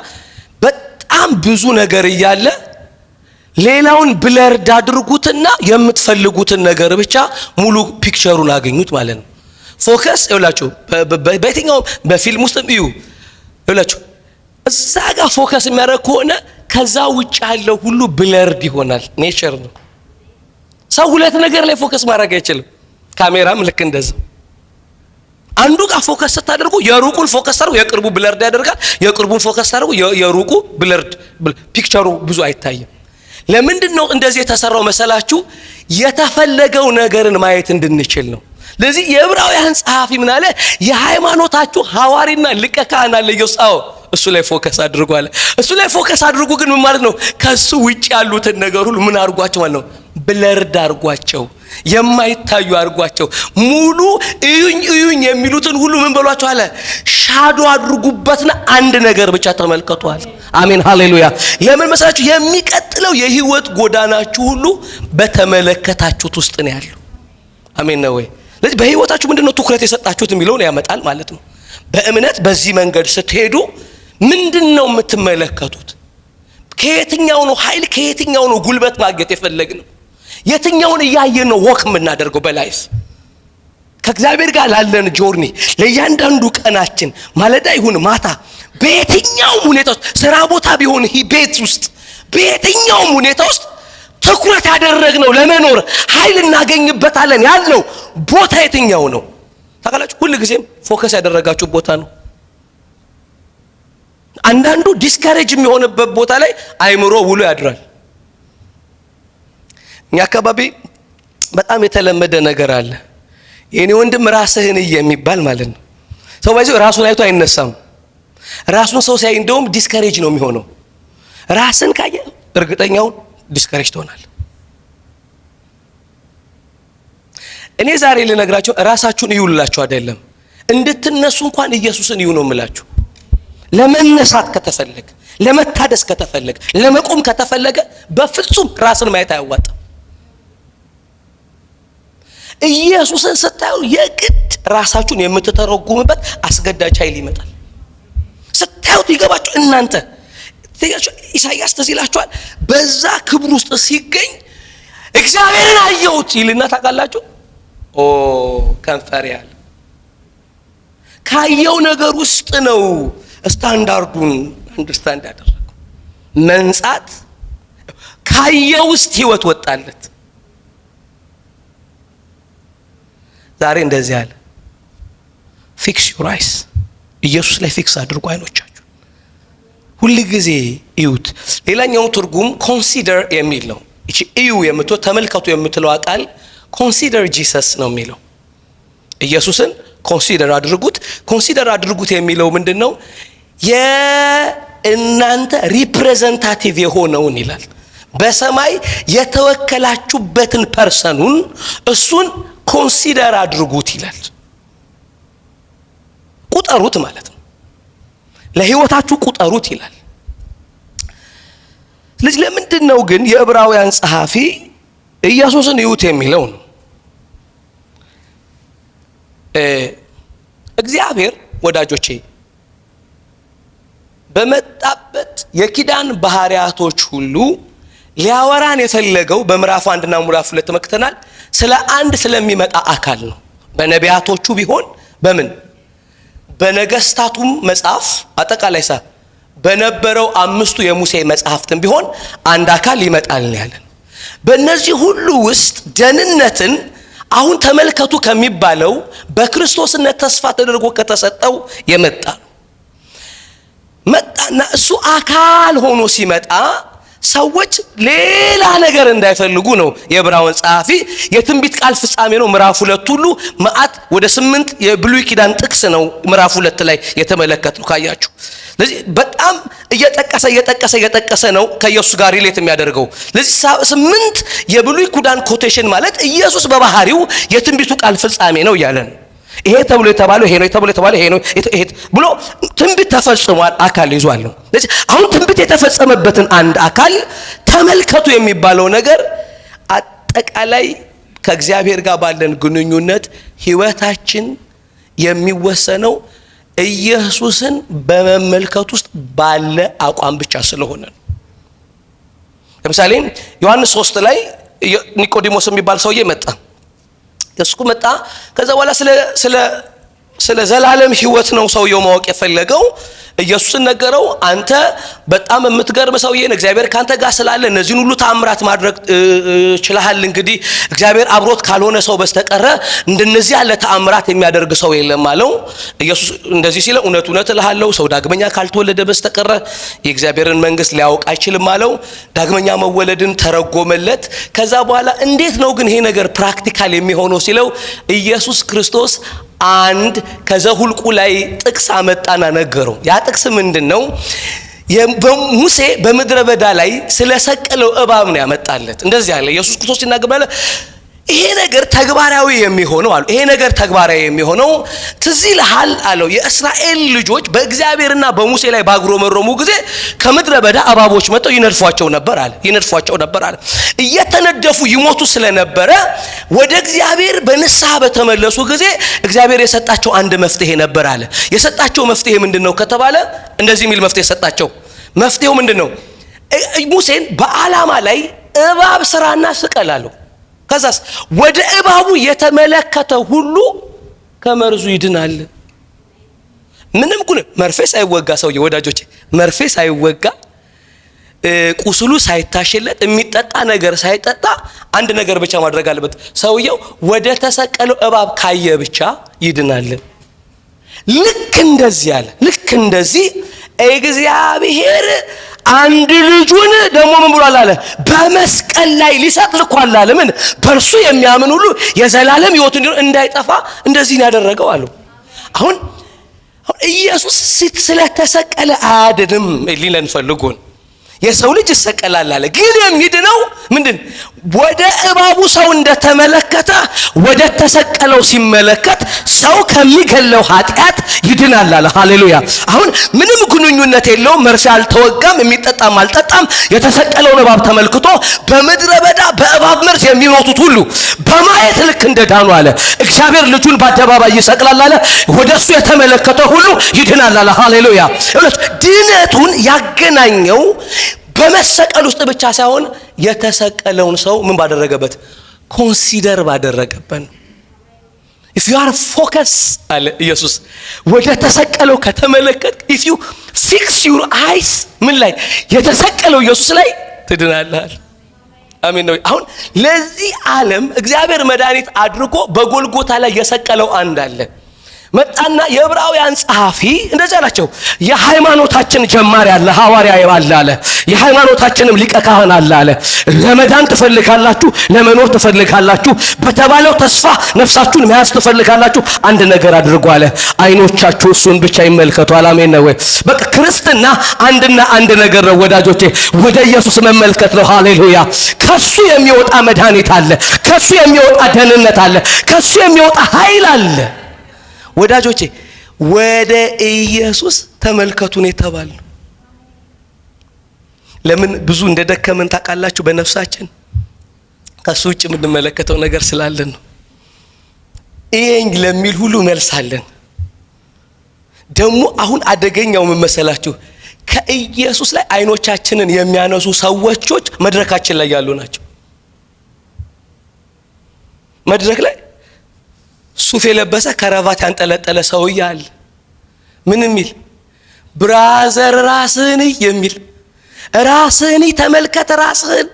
በጣም ብዙ ነገር እያለ ሌላውን ብለርድ አድርጉትና እዩትና የምትፈልጉትን ነገር ብቻ ሙሉ ፒክቸሩን አገኙት ማለት ነው። ፎከስ ይውላችሁ በየትኛው በፊልም ውስጥም እዩ ይውላችሁ እዛ ጋር ፎከስ የሚያደርግ ከሆነ ከዛ ውጭ ያለው ሁሉ ብለርድ ይሆናል። ኔቸር ነው። ሰው ሁለት ነገር ላይ ፎከስ ማድረግ አይችልም። ካሜራም ልክ እንደዛ አንዱ ጋር ፎከስ ስታደርጉ የሩቁን ፎከስ ታደርጉ የቅርቡ ብለርድ ያደርጋል። የቅርቡን ፎከስ ታደርጉ የሩቁ ብለርድ ፒክቸሩ ብዙ አይታይም። ለምንድን ነው እንደዚህ የተሰራው መሰላችሁ? የተፈለገው ነገርን ማየት እንድንችል ነው። ለዚህ የዕብራውያን ጸሐፊ ምን አለ? የሃይማኖታችሁ ሐዋሪና ሊቀ ካህናት ኢየሱስ እሱ ላይ ፎከስ አድርጉ አለ። እሱ ላይ ፎከስ አድርጉ ግን ምን ማለት ነው? ከሱ ውጭ ያሉትን ነገር ሁሉ ምን አድርጓቸው ማለት ነው? ብለርድ አድርጓቸው፣ የማይታዩ አድርጓቸው። ሙሉ እዩኝ የሚሉትን ሁሉ ምን በሏቸው አለ? ሻዶ አድርጉበትና አንድ ነገር ብቻ ተመልከቷል። አሜን ሃሌሉያ። ለምን መሰላችሁ? የሚቀጥለው የህይወት ጎዳናችሁ ሁሉ በተመለከታችሁት ውስጥ ነው ያለው። አሜን ነው ወይ? ለዚህ በህይወታችሁ ምንድነው ትኩረት የሰጣችሁት የሚለውን ያመጣል ማለት ነው። በእምነት በዚህ መንገድ ስትሄዱ ምንድነው የምትመለከቱት? ከየትኛው ነው ኃይል ከየትኛው ነው ጉልበት ማግኘት የፈለግነው? የትኛውን እያየን ነው ወክ የምናደርገው በላይፍ? ከእግዚአብሔር ጋር ላለን ጆርኒ ለእያንዳንዱ ቀናችን ማለዳ ይሁን ማታ በየትኛውም ሁኔታ ውስጥ ስራ ቦታ ቢሆን ቤት ውስጥ በየትኛውም ሁኔታ ውስጥ ትኩረት ያደረግነው ለመኖር ኃይል እናገኝበታለን ያለው ቦታ የትኛው ነው? ታውቃላችሁ? ሁሉ ጊዜም ፎከስ ያደረጋችሁ ቦታ ነው። አንዳንዱ ዲስከሬጅ የሚሆንበት ቦታ ላይ አይምሮ ውሎ ያድራል። እኛ አካባቢ በጣም የተለመደ ነገር አለ። የኔ ወንድም ራስህን የሚባል ማለት ነው። ሰው ባይዘው ራሱን አይቶ አይነሳም። ራሱን ሰው ሲያይ እንደውም ዲስከሬጅ ነው የሚሆነው። ራስን ካየ እርግጠኛው ዲስከሬጅ ትሆናል። እኔ ዛሬ ልነግራችሁ ራሳችሁን እዩላችሁ አይደለም እንድትነሱ እንኳን ኢየሱስን እዩ ነው የምላችሁ። ለመነሳት ከተፈለገ ለመታደስ ከተፈለገ ለመቆም ከተፈለገ በፍጹም ራስን ማየት አያዋጣም። ኢየሱስን ስታዩ የግድ ራሳችሁን የምትተረጉሙበት አስገዳጅ ኃይል ይመጣል። ስታዩት ይገባችሁ። እናንተ ኢሳይያስ ትዝ ይላችኋል። በዛ ክብር ውስጥ ሲገኝ እግዚአብሔርን አየሁት ይልና ታውቃላችሁ። ከንፈር ያለ ካየው ነገር ውስጥ ነው ስታንዳርዱን አንደርስታንድ ያደረገው። መንጻት ካየው ውስጥ ህይወት ወጣለት። ዛሬ እንደዚህ አለ። ፊክስ ዩር አይስ። ኢየሱስ ላይ ፊክስ አድርጉ አይኖቻችሁ። ሁሉ ጊዜ እዩት። ሌላኛው ትርጉም ኮንሲደር የሚል ነው። እቺ እዩ የምትለው ተመልከቱ የምትለው ቃል ኮንሲደር ጂሰስ ነው የሚለው። ኢየሱስን ኮንሲደር አድርጉት። ኮንሲደር አድርጉት የሚለው ምንድነው? የእናንተ ሪፕሬዘንታቲቭ የሆነውን ይላል። በሰማይ የተወከላችሁበትን ፐርሰኑን እሱን ኮንሲደር አድርጉት ይላል። ቁጠሩት ማለት ነው። ለህይወታችሁ ቁጠሩት ይላል። ስለዚህ ለምንድነው ግን የዕብራውያን ጸሐፊ ኢየሱስን እዩት የሚለው ነው? እግዚአብሔር ወዳጆቼ በመጣበት የኪዳን ባህሪያቶች ሁሉ ሊያወራን የፈለገው በምዕራፍ 1 እና ምዕራፍ 2 ተመክተናል። ስለ አንድ ስለሚመጣ አካል ነው። በነቢያቶቹ ቢሆን በነገስታቱም መጽሐፍ አጠቃላይ በነበረው 5ቱ የሙሴ መጽሐፍትም ቢሆን አንድ አካል ይመጣል ያለን። በእነዚህ ሁሉ ውስጥ ደህንነትን አሁን ተመልከቱ ከሚባለው በክርስቶስነት ተስፋ ተደርጎ ከተሰጠው መጣና እሱ አካል ሆኖ ሲመጣ ሰዎች ሌላ ነገር እንዳይፈልጉ ነው የዕብራውያን ጸሐፊ የትንቢት ቃል ፍጻሜ ነው ምዕራፍ 2 ሁሉ መዓት ወደ 8 የብሉይ ኪዳን ጥቅስ ነው ምዕራፍ 2 ላይ የተመለከተው ካያችሁ። ስለዚህ በጣም እየጠቀሰ ነው ከኢየሱስ ጋር ሪሌት የሚያደርገው። ስለዚህ 8 የብሉይ ኪዳን ኮቴሽን ማለት ኢየሱስ በባህሪው የትንቢቱ ቃል ፍጻሜ ነው ያለን። ይሄ ተብሎ የተባለው ይሄ ነው፣ ተብሎ የተባለው ይሄ ነው ብሎ ትንቢት ተፈጽሟል አካል ይዟል ነው። ስለዚህ አሁን ትንቢት የተፈጸመበትን አንድ አካል ተመልከቱ የሚባለው ነገር አጠቃላይ ከእግዚአብሔር ጋር ባለን ግንኙነት ህይወታችን የሚወሰነው ኢየሱስን በመመልከት ውስጥ ባለ አቋም ብቻ ስለሆነ ነው። ለምሳሌ ዮሐንስ 3 ላይ ኒቆዲሞስ የሚባል ሰውዬ መጣ። ኢየሱስ መጣ። ከዛ በኋላ ስለ ዘላለም ሕይወት ነው ሰውየው ማወቅ የፈለገው። ኢየሱስን ነገረው። አንተ በጣም የምትገርም ሰውዬ ነህ፣ እግዚአብሔር ካንተ ጋር ስላለ እነዚህን ሁሉ ተአምራት ማድረግ ችለሃል። እንግዲህ እግዚአብሔር አብሮት ካልሆነ ሰው በስተቀር እንደነዚህ ያለ ተአምራት የሚያደርግ ሰው የለም አለው። ኢየሱስ እንደዚህ ሲለው እውነት እውነት እልሃለሁ ሰው ዳግመኛ ካልተወለደ በስተቀር የእግዚአብሔርን መንግስት ሊያውቅ አይችልም አለው። ዳግመኛ መወለድን ተረጎመለት። ከዛ በኋላ እንዴት ነው ግን ይሄ ነገር ፕራክቲካል የሚሆነው ሲለው ኢየሱስ ክርስቶስ አንድ ከዘሁልቁ ላይ ጥቅስ አመጣና ነገረው። ያ ጥቅስ ምንድነው? ሙሴ በምድረ በዳ ላይ ስለሰቀለው እባብ ነው ያመጣለት። እንደዚህ ያለ ኢየሱስ ክርስቶስ ሲናገር ይሄ ነገር ተግባራዊ የሚሆነው አሉ። ይሄ ነገር ተግባራዊ የሚሆነው ትዝ ይልሃል አለው የእስራኤል ልጆች በእግዚአብሔርና በሙሴ ላይ ባጉረመረሙ ጊዜ ከምድረ በዳ እባቦች መጥተው ይነድፏቸው ነበር አለ። እየተነደፉ ይሞቱ ስለነበረ ወደ እግዚአብሔር በንስሐ በተመለሱ ጊዜ እግዚአብሔር የሰጣቸው አንድ መፍትሄ ነበር አለ። የሰጣቸው መፍትሄ ምንድነው ከተባለ እንደዚህ የሚል መፍትሄ ሰጣቸው። መፍትሄው ምንድነው? ሙሴን በዓላማ ላይ እባብ ስራና ስቀል አለው። ከዛስ ወደ እባቡ የተመለከተ ሁሉ ከመርዙ ይድናል። ምንም ጉን መርፌ ሳይወጋ ሰውዬ ወዳጆቼ፣ መርፌ ሳይወጋ ቁስሉ ሳይታሽለት የሚጠጣ ነገር ሳይጠጣ አንድ ነገር ብቻ ማድረግ አለበት። ሰውየው ወደ ተሰቀለው እባብ ካየ ብቻ ይድናል። ልክ እንደዚህ አለ። ልክ እንደዚህ እግዚአብሔር አንድ ልጁን ደግሞ ምን ብሏል አለ? በመስቀል ላይ ሊሰጥ ልኳል አለ። ምን? በእርሱ የሚያምን ሁሉ የዘላለም ሕይወት እንዳይጠፋ እንደዚህ ያደረገው አሉ። አሁን ኢየሱስ ስለተሰቀለ አያድንም ሊለን ፈልጎን የሰው ልጅ ይሰቀላል አለ። ግን የሚድነው ምንድን? ወደ እባቡ ሰው እንደተመለከተ ወደ ተሰቀለው ሲመለከት ሰው ከሚገለው ኃጢአት ይድናል አለ። ሃሌሉያ። አሁን ምንም ግንኙነት የለውም። መርፌ አልተወጋም፣ የሚጠጣም አልጠጣም። የተሰቀለውን እባብ ተመልክቶ በምድረ በዳ በእባብ መርዝ የሚሞቱት ሁሉ በማየት ልክ እንደዳኑ አለ። እግዚአብሔር ልጁን በአደባባይ ይሰቅላል አለ። ወደሱ የተመለከተ ሁሉ ይድናል አለ። ሃሌሉያ። ድነቱን ያገናኘው በመሰቀል ውስጥ ብቻ ሳይሆን የተሰቀለውን ሰው ምን ባደረገበት? ኮንሲደር ባደረገበት። if you are focus አለ ኢየሱስ ወደ ተሰቀለው ከተመለከት if you fix your eyes ምን ላይ? የተሰቀለው ኢየሱስ ላይ ትድናለህ። አሜን ነው። አሁን ለዚህ ዓለም እግዚአብሔር መድኃኒት አድርጎ በጎልጎታ ላይ የሰቀለው አንድ አለ። መጣና የዕብራውያን ጸሐፊ እንደዚህ አላቸው፣ የሃይማኖታችን ጀማሪ አለ፣ ሐዋርያ አለ፣ የሃይማኖታችንም ሊቀ ካህን አለ። ለመዳን ትፈልጋላችሁ፣ ለመኖር ትፈልጋላችሁ፣ በተባለው ተስፋ ነፍሳችሁን መያዝ ትፈልጋላችሁ፣ አንድ ነገር አድርጉ አለ። አይኖቻችሁ እሱን ብቻ ይመልከቱ። አሜን ነው። በቃ ክርስትና አንድና አንድ ነገር ነው ወዳጆቼ፣ ወደ ኢየሱስ መመልከት ነው። ሃሌሉያ። ከሱ የሚወጣ መድኃኒት አለ፣ ከሱ የሚወጣ ደህንነት አለ፣ ከሱ የሚወጣ ኃይል አለ። ወዳጆቼ ወደ ኢየሱስ ተመልከቱን የተባልነው ለምን? ብዙ እንደደከመን ታውቃላችሁ። በነፍሳችን ከሱ ውጭ የምንመለከተው ነገር ስላለን ነው። ይሄን ለሚል ሁሉ መልሳለን። ደግሞ አሁን አደገኛው ምን መሰላችሁ? ከኢየሱስ ላይ አይኖቻችንን የሚያነሱ ሰዎቾች መድረካችን ላይ ያሉ ናቸው። መድረክ ላይ ሱፍ የለበሰ ከረባት ያንጠለጠለ ሰውዬ አለ። ምን የሚል? ብራዘር ራስህን የሚል፣ ራስህን ተመልከት ራስህን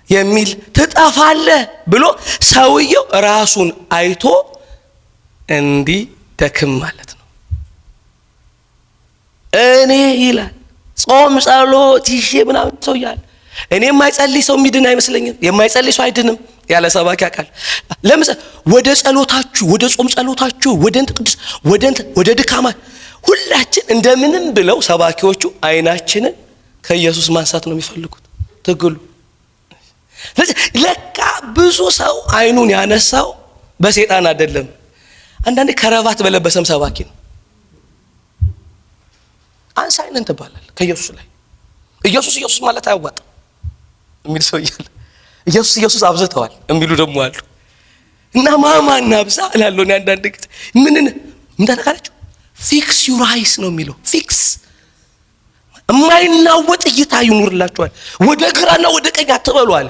የሚል፣ ትጠፋለህ ብሎ ሰውየው ራሱን አይቶ እንዲህ ደክም ማለት ነው። እኔ ይላል ጾም ጸሎት ይዤ ምናምን ሰው ያለ እኔ የማይጸልይ ሰው የሚድን አይመስለኝም። የማይጸልይ ሰው አይድንም ያለ ሰባኪ ያውቃል። ለምሳሌ ወደ ጸሎታችሁ፣ ወደ ጾም ጸሎታችሁ፣ ወደ ድካማ ሁላችን እንደምንም ብለው ሰባኪዎቹ አይናችንን ከኢየሱስ ማንሳት ነው የሚፈልጉት ትግሉ። ለካ ብዙ ሰው አይኑን ያነሳው በሰይጣን አይደለም። አንዳንዴ ከረባት በለበሰም ሰባኪ ነው። አንሳ አይነን ተባላል ከኢየሱስ ላይ። ኢየሱስ ማለት አያዋጣም የሚል ሰው ይላል። ኢየሱስ አብዝተዋል የሚሉ ደግሞ አሉ። እና ማማና አብዛ እላለሁ እኔ አንዳንድ ጊዜ ምን ታውቃላችሁ? ፊክስ ዩር አይስ ነው የሚለው። ፊክስ የማይናወጥ እይታ ይኑርላችኋል። ወደ ግራና ወደ ቀኝ አትበሉ አለ።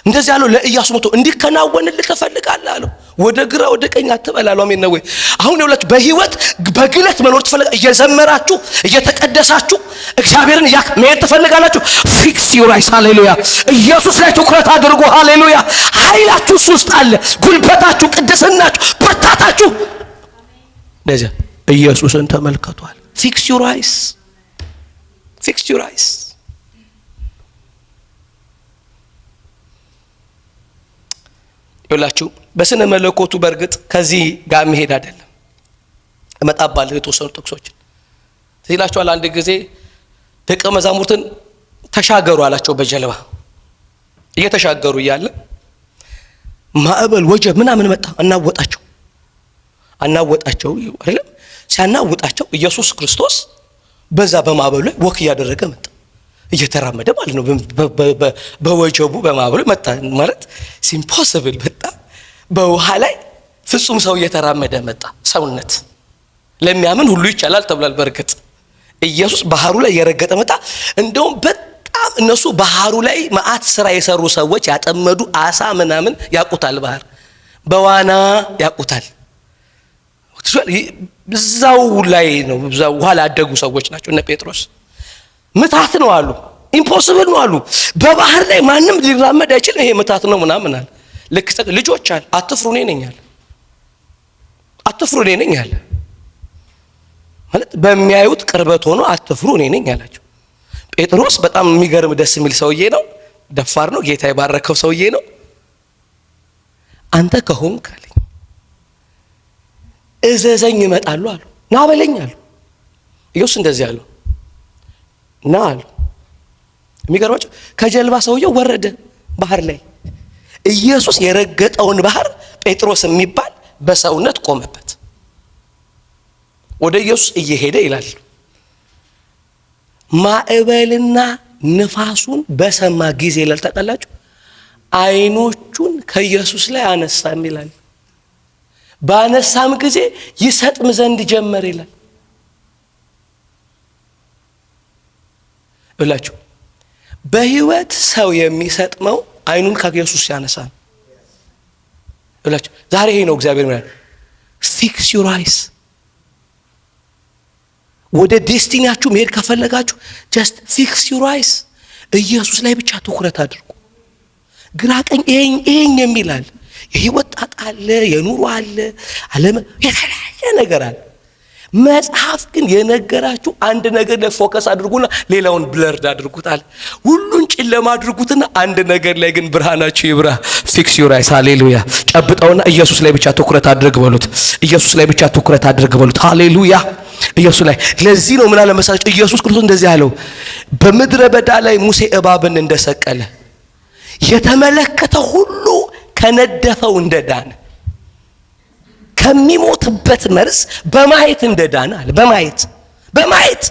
እንደዚህ ያለው ለኢያሱ መጥቶ እንዲከናወንልህ ትፈልጋለህ አለው። ወደ ግራ ወደ ቀኝ አትበላሉ። አሜን ነው ወይ? አሁን ይኸውላችሁ በህይወት በግለት መኖር ትፈልጋላችሁ፣ እየዘመራችሁ እየተቀደሳችሁ እግዚአብሔርን መሄድ ትፈልጋላችሁ። ፊክስ ዩር አይስ። ሃሌሉያ። ኢየሱስ ላይ ትኩረት አድርጉ። ሃሌሉያ። ኃይላችሁ እሱ ውስጥ አለ። ጉልበታችሁ፣ ቅድስናችሁ፣ ብርታታችሁ እንደዚህ ኢየሱስን ተመልከቷል። ፊክስ ዩር አይስ። ፊክስ ዩር አይስ። ይላችሁ በስነ መለኮቱ በርግጥ ከዚህ ጋር መሄድ አይደለም። እመጣባለሁ የተወሰኑ ጥቅሶችን ትይላችኋል። አንድ ጊዜ ደቀ መዛሙርትን ተሻገሩ አላቸው በጀልባ እየተሻገሩ እያለ ማዕበል ወጀብ ምናምን መጣ። አናወጣቸው አይደለም። ሲያናውጣቸው ኢየሱስ ክርስቶስ በዛ በማዕበሉ ላይ ወክ እያደረገ መጣ፣ እየተራመደ ማለት ነው። በወጀቡ በማዕበሉ መጣ ማለት ኢምፖሲብል። በጣም በውሃ ላይ ፍጹም ሰው እየተራመደ መጣ። ሰውነት ለሚያምን ሁሉ ይቻላል ተብሏል። በርግጥ ኢየሱስ ባህሩ ላይ እየረገጠ መጣ። እንደውም በጣም እነሱ ባህሩ ላይ መዓት ስራ የሰሩ ሰዎች ያጠመዱ አሳ ምናምን ያቁታል፣ ባህር በዋና ያቁታል። እዛው ላይ ነው፣ እዛው ውሃ ላይ ያደጉ ሰዎች ናቸው። እነ ጴጥሮስ ምታት ነው አሉ፣ ኢምፖሲብል ነው አሉ። በባህር ላይ ማንም ሊራመድ አይችልም፣ ይሄ ምታት ነው ምናምን አለ። ልክ ልጆች አለ፣ አትፍሩ እኔ ነኝ አለ። አትፍሩ እኔ ነኝ አለ ማለት በሚያዩት ቅርበት ሆኖ አትፍሩ እኔ ነኝ አላቸው። ጴጥሮስ በጣም የሚገርም ደስ የሚል ሰውዬ ነው፣ ደፋር ነው፣ ጌታ የባረከው ሰውዬ ነው። አንተ ከሆንክ አለኝ እዘዘኝ እመጣለሁ አሉ። ና በለኝ አሉ። ኢየሱስ እንደዚህ አለው፣ ና አሉ። የሚገርማቸው ከጀልባ ሰውየው ወረደ ባህር ላይ። ኢየሱስ የረገጠውን ባህር ጴጥሮስ የሚባል በሰውነት ቆመበት። ወደ ኢየሱስ እየሄደ ይላል ማዕበልና ንፋሱን በሰማ ጊዜ ይላል ታውቃላችሁ፣ አይኖቹን ከኢየሱስ ላይ አነሳም ይላል። ባነሳም ጊዜ ይሰጥም ዘንድ ጀመረ ይላል። እላችሁ በህይወት ሰው የሚሰጥመው አይኑን ከኢየሱስ ሲያነሳ ነው። እላችሁ ዛሬ ይሄ ነው እግዚአብሔር ማለት ፊክስ ዩር አይስ። ወደ ዴስቲኒያችሁ መሄድ ከፈለጋችሁ ጀስት ፊክስ ዩር አይስ። ኢየሱስ ላይ ብቻ ትኩረት አድርጉ። ግራ ቀኝ ይሄን የሚላል የህይወት ጣጣ አለ፣ የኑሮ አለ፣ ዓለም የተለያየ ነገር አለ። መጽሐፍ ግን የነገራችሁ አንድ ነገር ላይ ፎከስ አድርጉና ሌላውን ብለርድ አድርጉታል። ሁሉን ጨለማ አድርጉትና አንድ ነገር ላይ ግን ብርሃናችሁ ይብራ። ፊክስ ዩር አይስ። ሃሌሉያ። ጨብጠውና ኢየሱስ ላይ ብቻ ትኩረት አድርግ በሉት። ኢየሱስ ላይ ብቻ ትኩረት አድርግ በሉት። ሃሌሉያ። ኢየሱስ ላይ። ለዚህ ነው ምን አለ መሰላችሁ ኢየሱስ ክርስቶስ እንደዚህ ያለው፣ በምድረ በዳ ላይ ሙሴ እባብን እንደሰቀለ የተመለከተ ሁሉ ከነደፈው እንደዳነ ከሚሞትበት መርዝ በማየት እንደዳነ አለ። በማየት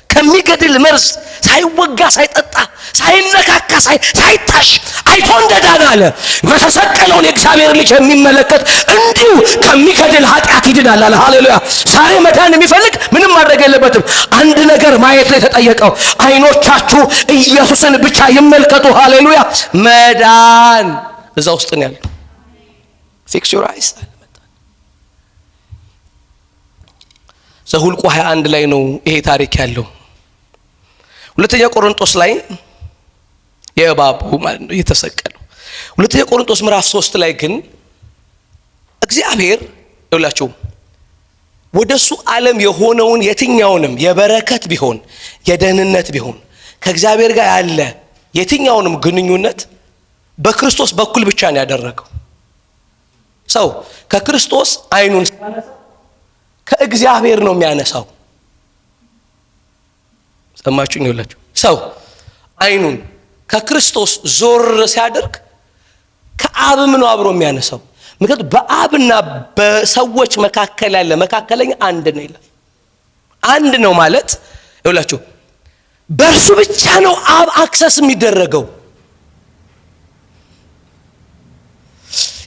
ከሚገድል መርዝ ሳይወጋ ሳይጠጣ ሳይነካካ ሳይታሽ አይቶ እንደዳነ አለ። የተሰቀለውን የእግዚአብሔር ልጅ የሚመለከት እንዲሁ ከሚገድል ኃጢአት ይድናል አለ። ሃሌሉያ። ዛሬ መዳን የሚፈልግ ምንም ማድረግ የለበትም። አንድ ነገር ማየት ላይ ተጠየቀው። አይኖቻችሁ ኢየሱስን ብቻ ይመልከቱ። ሃሌሉያ። መዳን እዛ ውስጥ ነው ያለው። ፊክስ ዩር አይስ። ዘሁልቁ 21 ላይ ነው ይሄ ታሪክ ያለው። ሁለተኛ ቆሮንቶስ ላይ የእባቡ ማለት ነው የተሰቀለው። ሁለተኛ ቆሮንቶስ ምዕራፍ 3 ላይ ግን እግዚአብሔር ይውላችሁ ወደሱ ዓለም የሆነውን የትኛውንም የበረከት ቢሆን የደህንነት ቢሆን ከእግዚአብሔር ጋር ያለ የትኛውንም ግንኙነት በክርስቶስ በኩል ብቻ ነው ያደረገው። ሰው ከክርስቶስ አይኑን ከእግዚአብሔር ነው የሚያነሳው። ሰማችሁኝ? ይላችሁ ሰው አይኑን ከክርስቶስ ዞር ሲያደርግ ከአብም ነው አብሮ የሚያነሳው። ምክንያቱም በአብና በሰዎች መካከል ያለ መካከለኛ አንድ ነው ይላል። አንድ ነው ማለት ይላችሁ በእርሱ ብቻ ነው አብ አክሰስ የሚደረገው።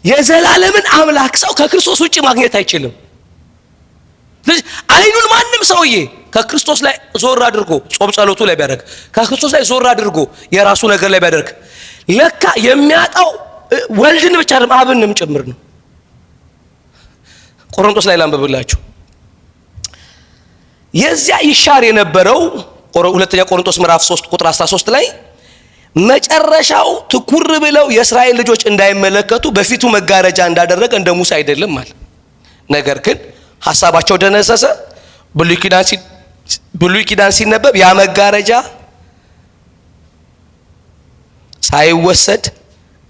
የዘላለምን አምላክ ሰው ከክርስቶስ ውጪ ማግኘት አይችልም። ስለዚህ አይኑን ማንም ሰውዬ ከክርስቶስ ላይ ዞር አድርጎ ጾም ጸሎቱ ላይ ቢያደርግ ከክርስቶስ ላይ ዞር አድርጎ የራሱ ነገር ላይ ቢያደርግ ለካ የሚያጣው ወልድን ብቻ አይደለም አብንም ጭምር ነው። ቆሮንቶስ ላይ ላንብብላችሁ። የዚያ ይሻር የነበረው ሁለተኛ ቆሮንቶስ ምዕራፍ 3 ቁጥር 13 ላይ መጨረሻው ትኩር ብለው የእስራኤል ልጆች እንዳይመለከቱ በፊቱ መጋረጃ እንዳደረገ እንደ ሙሴ አይደለም ማለት። ነገር ግን ሐሳባቸው ደነዘዘ። ብሉይ ኪዳን ሲነበብ ያ መጋረጃ ሳይወሰድ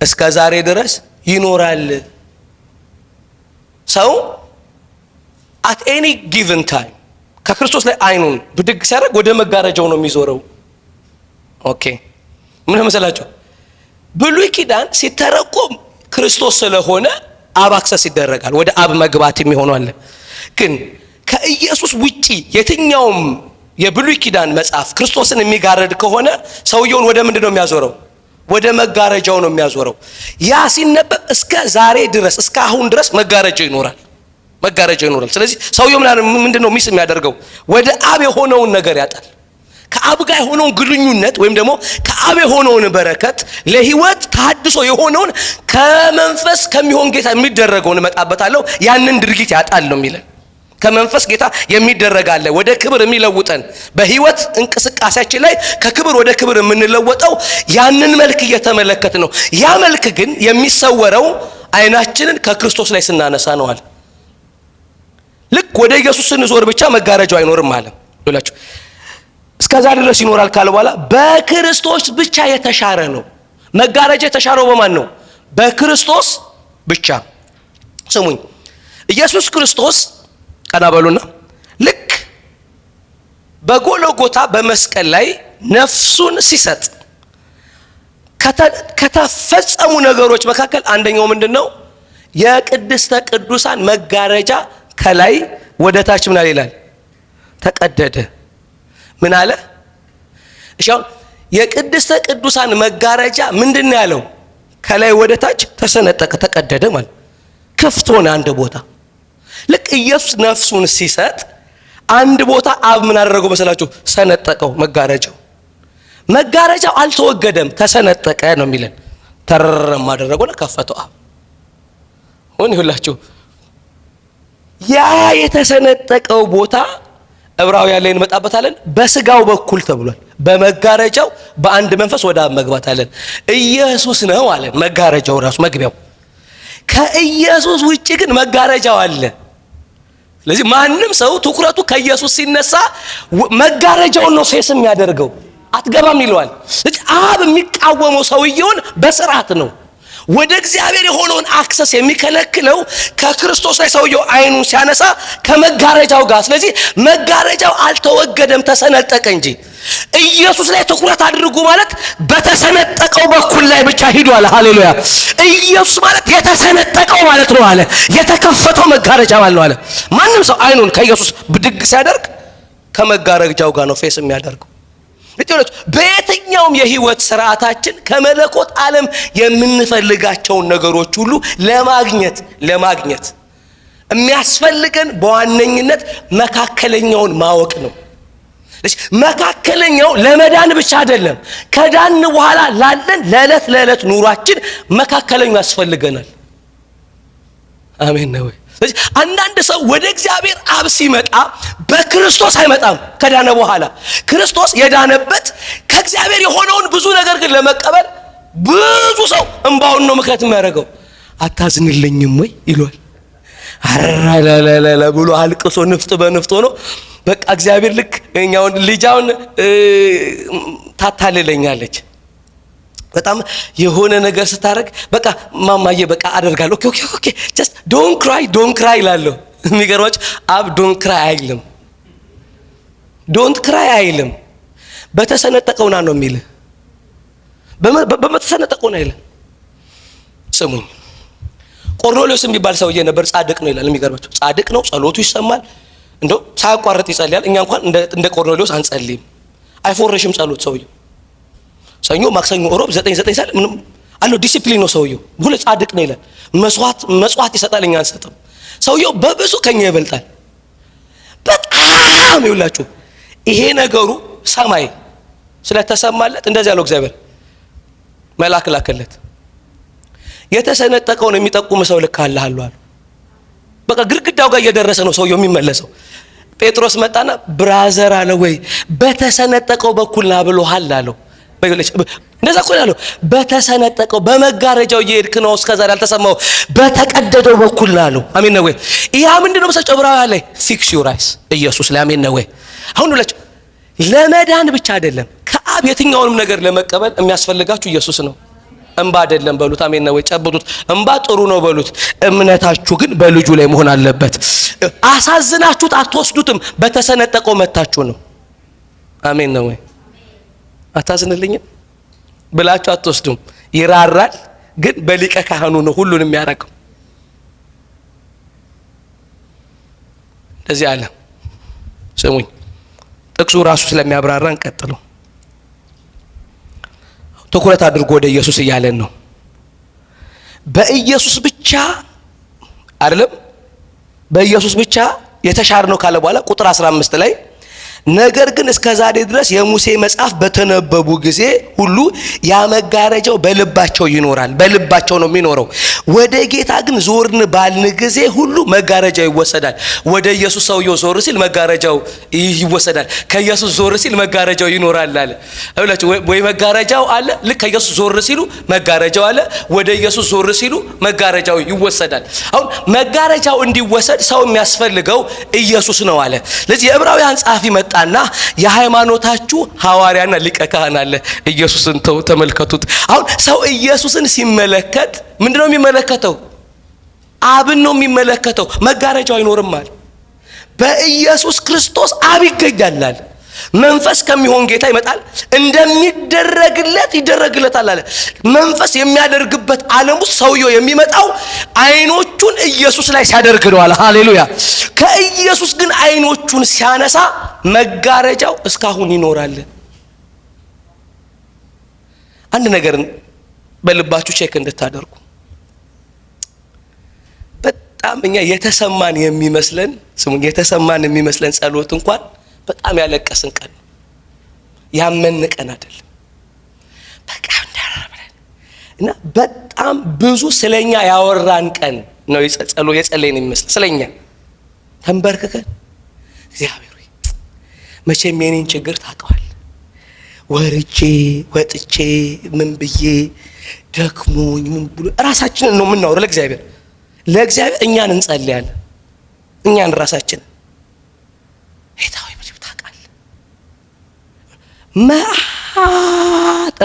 እስከ ዛሬ ድረስ ይኖራል። ሰው at any given time ከክርስቶስ ላይ አይኑን ብድግ ሲያደርግ ወደ መጋረጃው ነው የሚዞረው። ኦኬ ምን መሰላችሁ? ብሉይ ኪዳን ሲተረጎም ክርስቶስ ስለሆነ አብ አክሰስ ይደረጋል፣ ወደ አብ መግባት የሚሆነው አለ። ግን ከኢየሱስ ውጪ የትኛውም የብሉይ ኪዳን መጽሐፍ ክርስቶስን የሚጋርድ ከሆነ ሰውየውን ወደ ምንድነው የሚያዞረው? ወደ መጋረጃው ነው የሚያዞረው። ያ ሲነበብ እስከ ዛሬ ድረስ እስከ አሁን ድረስ መጋረጃው ይኖራል። ስለዚህ ሰውየው ምንድነው ሚስ የሚያደርገው? ወደ አብ የሆነውን ነገር ያጣል። ከአብ ጋር የሆነውን ግንኙነት ወይም ደግሞ ከአብ የሆነውን በረከት ለህይወት ታድሶ የሆነውን ከመንፈስ ከሚሆን ጌታ የሚደረገውን እመጣበታለሁ ያንን ድርጊት ያጣል ነው የሚለን። ከመንፈስ ጌታ የሚደረግ አለ ወደ ክብር የሚለውጠን በህይወት እንቅስቃሴያችን ላይ ከክብር ወደ ክብር የምንለወጠው ያንን መልክ እየተመለከት ነው። ያ መልክ ግን የሚሰወረው አይናችንን ከክርስቶስ ላይ ስናነሳ ነው አለ። ልክ ወደ ኢየሱስ ስንዞር ብቻ መጋረጃው አይኖርም አለ ይላችሁ። እስከዛ ድረስ ይኖራል ካለ በኋላ በክርስቶስ ብቻ የተሻረ ነው። መጋረጃ የተሻረው በማን ነው? በክርስቶስ ብቻ። ስሙኝ፣ ኢየሱስ ክርስቶስ ቀና በሉና ልክ በጎልጎታ በመስቀል ላይ ነፍሱን ሲሰጥ ከተፈጸሙ ነገሮች መካከል አንደኛው ምንድነው? የቅድስተ ቅዱሳን መጋረጃ ከላይ ወደ ታች ምን ይላል? ተቀደደ። ምን አለ? እሺ አሁን የቅድስተ ቅዱሳን መጋረጃ ምንድነው ያለው? ከላይ ወደ ታች ተሰነጠቀ፣ ተቀደደ ማለት ክፍት ሆነ አንድ ቦታ። ልክ ኢየሱስ ነፍሱን ሲሰጥ አንድ ቦታ አብ ምን አደረገው መሰላችሁ? ሰነጠቀው መጋረጃው አልተወገደም፣ ተሰነጠቀ ነው የሚለን። ተረረም አደረገውና ከፈተው አብ ሆነ ይላችሁ። ያ የተሰነጠቀው ቦታ ዕብራውያን ላይ እንመጣበታለን። በስጋው በኩል ተብሏል። በመጋረጃው በአንድ መንፈስ ወደ አብ መግባት አለን። ኢየሱስ ነው አለን መጋረጃው ራሱ መግቢያው። ከኢየሱስ ውጪ ግን መጋረጃው አለ። ስለዚህ ማንም ሰው ትኩረቱ ከኢየሱስ ሲነሳ መጋረጃውን ነው ሴስ የሚያደርገው፣ አትገባም ይለዋል። ስለዚህ አብ የሚቃወመው ሰውየውን በስርዓት ነው። ወደ እግዚአብሔር የሆነውን አክሰስ የሚከለክለው ከክርስቶስ ላይ ሰውየው አይኑን ሲያነሳ ከመጋረጃው ጋር። ስለዚህ መጋረጃው አልተወገደም፣ ተሰነጠቀ እንጂ። ኢየሱስ ላይ ትኩረት አድርጉ ማለት በተሰነጠቀው በኩል ላይ ብቻ ሂዱ አለ። ሃሌሉያ! ኢየሱስ ማለት የተሰነጠቀው ማለት ነው አለ። የተከፈተው መጋረጃ ማለት ነው አለ። ማንም ሰው አይኑን ከኢየሱስ ብድግ ሲያደርግ ከመጋረጃው ጋር ነው ፌስ የሚያደርገው። በየትኛውም የህይወት ስርዓታችን ከመለኮት ዓለም የምንፈልጋቸውን ነገሮች ሁሉ ለማግኘት የሚያስፈልገን በዋነኝነት መካከለኛውን ማወቅ ነው። መካከለኛው ለመዳን ብቻ አይደለም፣ ከዳን በኋላ ላለን ለዕለት ኑሯችን መካከለኛው ያስፈልገናል። አሜን ነው። ስለዚህ አንዳንድ ሰው ወደ እግዚአብሔር አብ ሲመጣ በክርስቶስ አይመጣም። ከዳነ በኋላ ክርስቶስ የዳነበት ከእግዚአብሔር የሆነውን ብዙ ነገር ግን ለመቀበል ብዙ ሰው እንባውን ነው ምክንያት የሚያደርገው። አታዝንልኝም ወይ ይሏል። አራላላላ ብሎ አልቅሶ ንፍጥ በንፍጥ ሆኖ በቃ እግዚአብሔር ልክ እኛውን ልጃውን ታታልለኛለች በጣም የሆነ ነገር ስታረግ በቃ ማማዬ በቃ አደርጋለሁ። ኦኬ just don't cry ይላል። የሚገርማችሁ አብ don't cry አይልም። በተሰነጠቀውና ነው የሚል በመተሰነጠቀውና አይልም። ስሙኝ፣ ቆርኔሌዎስ የሚባል ሰውዬ ነበር። ጻድቅ ነው ይላል። የሚገርማችሁ ጻድቅ ነው፣ ጸሎቱ ይሰማል፣ እንደው ሳያቋርጥ ይጸልያል። እኛ እንኳን እንደ ቆርኔሌዎስ አንጸልይም። አይፎርሽም ጸሎት ሰውዬው። ሰኞ ማክሰኞ ሮብ 9 ሰዓት ምንም አለው ዲሲፕሊን ነው ሰውየው። ሁሉ ጻድቅ ነው ይላል። መስዋዕት ይሰጣል፣ እኛ አንሰጥም። ሰውየው በብዙ ከኛ ይበልጣል በጣም ይውላችሁ። ይሄ ነገሩ ሰማይ ስለተሰማለት እንደዚህ ያለው እግዚአብሔር መልአክ ላከለት። የተሰነጠቀውን የሚጠቁም ሰው ልካለህ አሉ። በቃ ግድግዳው ጋር እየደረሰ ነው ሰውየው የሚመለሰው። ጴጥሮስ መጣና ብራዘር አለ ወይ በተሰነጠቀው በኩል ና ብሎሃል አለው። እንደዛ እኮ ያለው በተሰነጠቀው በመጋረጃው እየሄድክ ነው እስከዛሬ ያልተሰማው በተቀደደው በኩል ና አለው። አሜን ነው ወይ? ያ ምንድነው? በሰጨው ዕብራውያን ላይ ፊክስ ዩር አይስ ኢየሱስ ላይ። አሜን ነው ወይ? አሁን ሁላችሁ ለመዳን ብቻ አይደለም ከአብ የትኛውንም ነገር ለመቀበል የሚያስፈልጋችሁ ኢየሱስ ነው። እንባ አይደለም በሉት። አሜን ነው ወይ? ጨብጡት። እንባ ጥሩ ነው በሉት። እምነታችሁ ግን በልጁ ላይ መሆን አለበት። አሳዝናችሁት አትወስዱትም። በተሰነጠቀው መታችሁ ነው። አሜን ነው ወይ? አታዝንልኝም ብላችሁ አትወስዱም። ይራራል ግን በሊቀ ካህኑ ነው ሁሉንም የሚያረከው። እንደዚህ አለ። ስሙኝ፣ ጥቅሱ ራሱ ስለሚያብራራ እንቀጥለው። ትኩረት አድርጎ ወደ ኢየሱስ እያለን ነው። በኢየሱስ ብቻ አይደለም፣ በኢየሱስ ብቻ የተሻረ ነው ካለ በኋላ ቁጥር 15 ላይ ነገር ግን እስከ ዛሬ ድረስ የሙሴ መጽሐፍ በተነበቡ ጊዜ ሁሉ ያ መጋረጃው በልባቸው ይኖራል። በልባቸው ነው የሚኖረው። ወደ ጌታ ግን ዞርን ባልን ጊዜ ሁሉ መጋረጃው ይወሰዳል። ወደ ኢየሱስ ሰውየው ዞር ሲል መጋረጃው ይወሰዳል። ከኢየሱስ ዞር ሲል መጋረጃው ይኖራል አለ። አይላችሁ ወይ? መጋረጃው አለ። ልክ ከኢየሱስ ዞር ሲሉ መጋረጃው አለ። ወደ ኢየሱስ ዞር ሲሉ መጋረጃው ይወሰዳል። አሁን መጋረጃው እንዲወሰድ ሰው የሚያስፈልገው ኢየሱስ ነው አለ። ስለዚህ የዕብራውያን ጸሐፊ መጣና የሃይማኖታችሁ ሐዋርያና ሊቀ ካህን አለ። ኢየሱስን ተመልከቱት። አሁን ሰው ኢየሱስን ሲመለከት ምንድነው የሚመለከተው? አብን ነው የሚመለከተው። መጋረጃው አይኖርም አለ። በኢየሱስ ክርስቶስ አብ ይገኛል። መንፈስ ከሚሆን ጌታ ይመጣል፣ እንደሚደረግለት ይደረግለታል አለ። መንፈስ የሚያደርግበት ዓለም ውስጥ ሰውየው የሚመጣው አይኖቹን ኢየሱስ ላይ ሲያደርግ ነው አለ። ሃሌሉያ። ከኢየሱስ ግን አይኖቹን ሲያነሳ መጋረጃው እስካሁን ይኖራል። አንድ ነገር በልባችሁ ቼክ እንድታደርጉ፣ በጣም እኛ የተሰማን የሚመስለን ጸሎት እንኳን በጣም ያለቀስን ቀን ነው። ያመን ቀን አይደለም። በቃ እንዳረብለን እና በጣም ብዙ ስለኛ ያወራን ቀን ነው። የጸለይን የሚመስል ስለኛ ተንበርክከን እግዚአብሔር ሆይ መቼም የኔን ችግር ታውቀዋል። ወርጄ ወጥቼ ምን ብዬ ደክሞኝ ምን ብሎ ራሳችንን ነው የምናወራው ለእግዚአብሔር እኛን እንጸልያለን። እኛን ራሳችንን ሄታው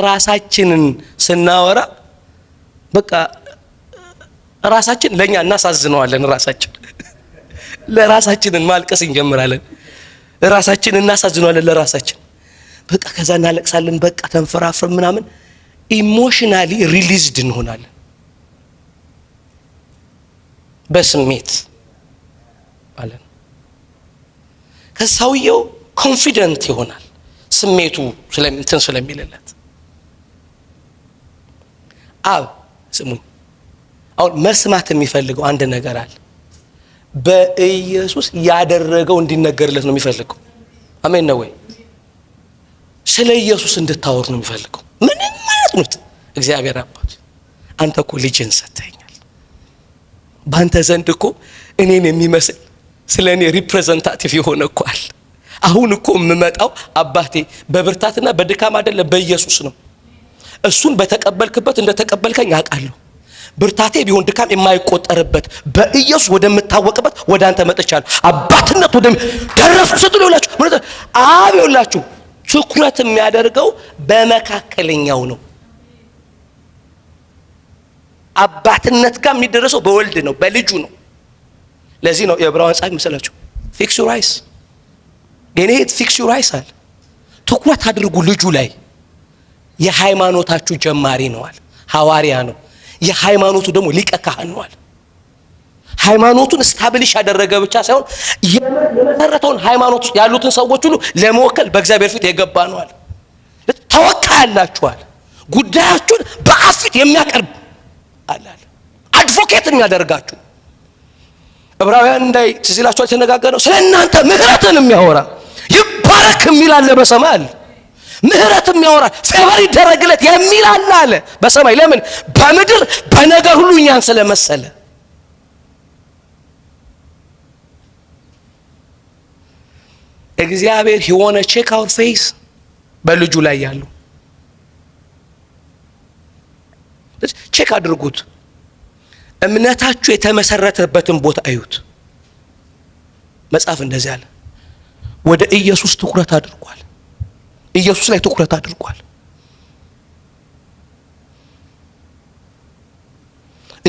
ራሳችንን ስናወራ በቃ ራሳችን ለኛ እናሳዝነዋለን። ለራሳችንን ማልቀስ እንጀምራለን። ራሳችንን እናሳዝነዋለን ለራሳችን። በቃ ከዛ እናለቅሳለን። በቃ ተንፈራፍረን ምናምን ኢሞሽናሊ ሪሊዝድ እንሆናለን በስሜት ማለት ነው። ከሰውየው ኮንፊደንት ይሆናል ስሜቱ ስለሚልለት። አብ ስሙኝ፣ አሁን መስማት የሚፈልገው አንድ ነገር አለ። በኢየሱስ ያደረገው እንዲነገርለት ነው የሚፈልገው። አሜን ነው ወይ? ስለ ኢየሱስ እንድታወር ነው የሚፈልገው። ምንም ማለት ነው። እግዚአብሔር አባት አንተ እኮ ልጅን ሰጥተኛል። ባንተ ዘንድ እኮ እኔን የሚመስል ስለ እኔ ሪፕሬዘንታቲቭ የሆነ እኮ አለ። አሁን እኮ የምመጣው አባቴ በብርታትና በድካም አይደለም፣ በኢየሱስ ነው። እሱን በተቀበልክበት እንደተቀበልከኝ አውቃለሁ። ብርታቴ ቢሆን ድካም የማይቆጠርበት በኢየሱስ ወደምታወቅበት ወደ አንተ መጥቻለሁ። አባትነት ደረሱ ስትሉ ይላችሁ ማለት አብ ይላችሁ ትኩረት የሚያደርገው በመካከለኛው ነው። አባትነት ጋር የሚደረሰው በወልድ ነው፣ በልጁ ነው። ለዚህ ነው የዕብራውያን ጻፍ መሰላችሁ ፊክስ ዩር አይስ ገኔት ፊክስ ዩር አይስ አለ። ትኩረት አድርጉ ልጁ ላይ። የሃይማኖታችሁ ጀማሪ ነዋል፣ ሐዋርያ ነው። የሃይማኖቱ ደግሞ ሊቀ ካህን ነዋል። ሃይማኖቱን ስታብሊሽ ያደረገ ብቻ ሳይሆን የመሰረተውን ሃይማኖት ያሉትን ሰዎች ሁሉ ለመወከል በእግዚአብሔር ፊት የገባ ነዋል። ተወካይ ያላችኋል። ጉዳያችሁን በአብ ፊት የሚያቀርብ አለ፣ አድቮኬት የሚያደርጋችሁ። ዕብራውያን እንዳይ ትዝላችሁ የተነጋገረው ስለ እናንተ ምህረትን የሚያወራ ይባረክ የሚል አለ በሰማይ አለ። ምህረትም ያወራል፣ ፌቨር ይደረግለት የሚል አለ በሰማይ። ለምን? በምድር በነገር ሁሉ እኛን ስለመሰለ። እግዚአብሔር he want to check our face በልጁ ላይ ያሉ ቼክ አድርጉት። እምነታችሁ የተመሰረተበትን ቦታ አዩት። መጽሐፍ እንደዚህ አለ፣ ወደ ኢየሱስ ትኩረት አድርጓል። ኢየሱስ ላይ ትኩረት አድርጓል።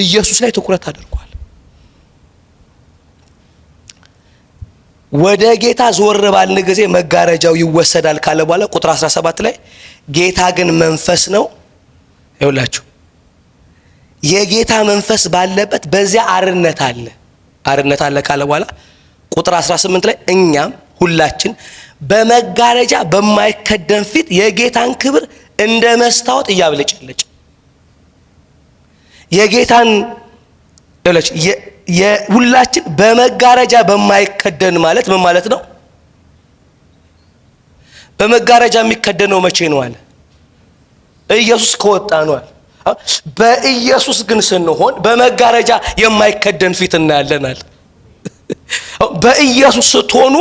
ኢየሱስ ላይ ትኩረት አድርጓል። ወደ ጌታ ዞር ባልን ጊዜ መጋረጃው ይወሰዳል ካለ በኋላ ቁጥር 17 ላይ ጌታ ግን መንፈስ ነው። ይኸውላችሁ የጌታ መንፈስ ባለበት በዚያ አርነት አለ ካለ በኋላ ቁጥር 18 ላይ እኛም ሁላችን በመጋረጃ በማይከደን ፊት የጌታን ክብር እንደ መስታወት እያብለጨለጭ የጌታን ሁላችን በመጋረጃ በማይከደን ማለት ምን ማለት ነው? በመጋረጃ የሚከደነው መቼ ነው አለ? ኢየሱስ ከወጣ ነው አለ። በኢየሱስ ግን ስንሆን በመጋረጃ የማይከደን ፊት እናያለን አለ። በኢየሱስ ስትሆኑ፣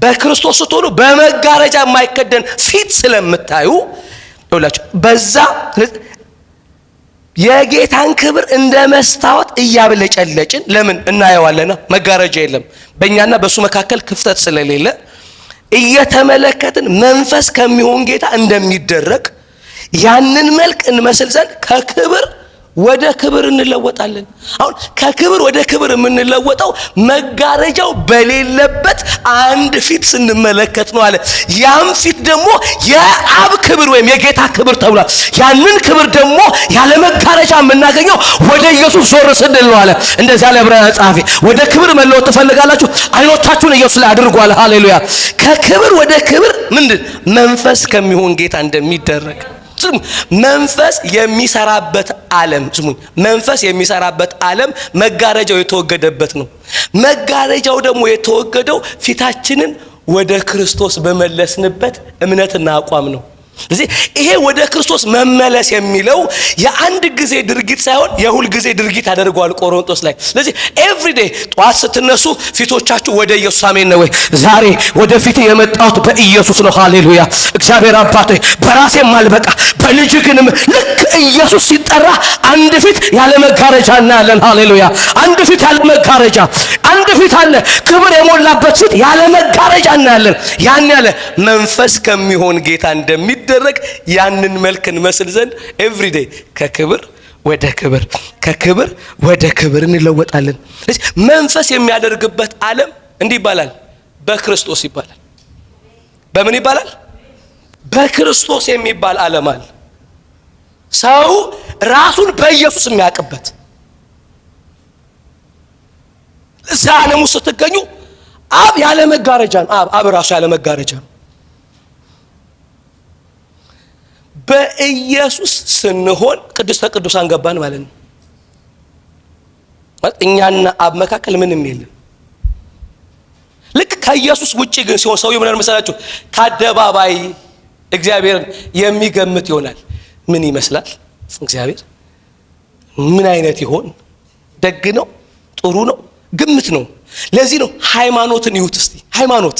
በክርስቶስ ስትሆኑ በመጋረጃ የማይከደን ፊት ስለምታዩ ይኸውላችሁ በዛ የጌታን ክብር እንደ መስታወት እያብለጨለጭን ለምን እናየዋለና? መጋረጃ የለም በእኛና በሱ መካከል ክፍተት ስለሌለ እየተመለከትን መንፈስ ከሚሆን ጌታ እንደሚደረግ ያንን መልክ እንመስል ዘንድ ከክብር ወደ ክብር እንለወጣለን። አሁን ከክብር ወደ ክብር የምንለወጠው መጋረጃው በሌለበት አንድ ፊት ስንመለከት ነው አለ። ያም ፊት ደግሞ የአብ ክብር ወይም የጌታ ክብር ተብሏል። ያንን ክብር ደግሞ ያለ መጋረጃ የምናገኘው ወደ ኢየሱስ ዞር ስንል ነው አለ። እንደዚህ ያለ ዕብራውያን ጸሐፊ ወደ ክብር መለወጥ ትፈልጋላችሁ? አይኖቻችሁን ኢየሱስ ላይ አድርጉ አለ። ሃሌሉያ። ከክብር ወደ ክብር ምንድን መንፈስ ከሚሆን ጌታ እንደሚደረግ መንፈስ የሚሰራበት ዓለም ስሙኝ፣ መንፈስ የሚሰራበት ዓለም መጋረጃው የተወገደበት ነው። መጋረጃው ደግሞ የተወገደው ፊታችንን ወደ ክርስቶስ በመለስንበት እምነትና አቋም ነው። ስለዚህ ይሄ ወደ ክርስቶስ መመለስ የሚለው የአንድ ጊዜ ድርጊት ሳይሆን የሁል ጊዜ ድርጊት ያደርገዋል ቆሮንቶስ ላይ። ስለዚህ ኤቭሪዴይ ጧት ስትነሱ ፊቶቻችሁ ወደ ኢየሱስ አሜን ነው ወይ? ዛሬ ወደ ፊት የመጣሁት በኢየሱስ ነው። ሃሌሉያ። እግዚአብሔር አባቴ በራሴም አልበቃ በልጅ ግንም ልክ ኢየሱስ ሲጠራ አንድ ፊት ያለ መጋረጃ እናያለን። ሃሌሉያ። አንድ ፊት ያለ መጋረጃ፣ አንድ ፊት አለ ክብር የሞላበት ፊት ያለ መጋረጃ እናያለን። ያን ያለ መንፈስ ከሚሆን ጌታ እንደሚደረግ ያንን መልክ እንመስል ዘንድ ኤቭሪዴይ ከክብር ወደ ክብር ከክብር ወደ ክብር እንለወጣለን። መንፈስ የሚያደርግበት ዓለም እንዲህ ይባላል፣ በክርስቶስ ይባላል። በምን ይባላል? በክርስቶስ የሚባል ዓለም አለ። ሰው ራሱን በኢየሱስ የሚያውቅበት። እዛ ዓለም ውስጥ ስትገኙ አብ ያለ መጋረጃ ነው። አብ ራሱ ያለ መጋረጃ ነው። በኢየሱስ ስንሆን ቅድስተ ቅዱሳን ገባን ማለት ነው። እኛና አብ መካከል ምንም የለም። ልክ ከኢየሱስ ውጪ ግን ሲሆን ሰው ምን መሰላችሁ? ከአደባባይ እግዚአብሔርን የሚገምት ይሆናል። ምን ይመስላል እግዚአብሔር? ምን አይነት ይሆን? ደግ ነው? ጥሩ ነው? ግምት ነው። ለዚህ ነው ሃይማኖትን ይዩት እስቲ። ሃይማኖት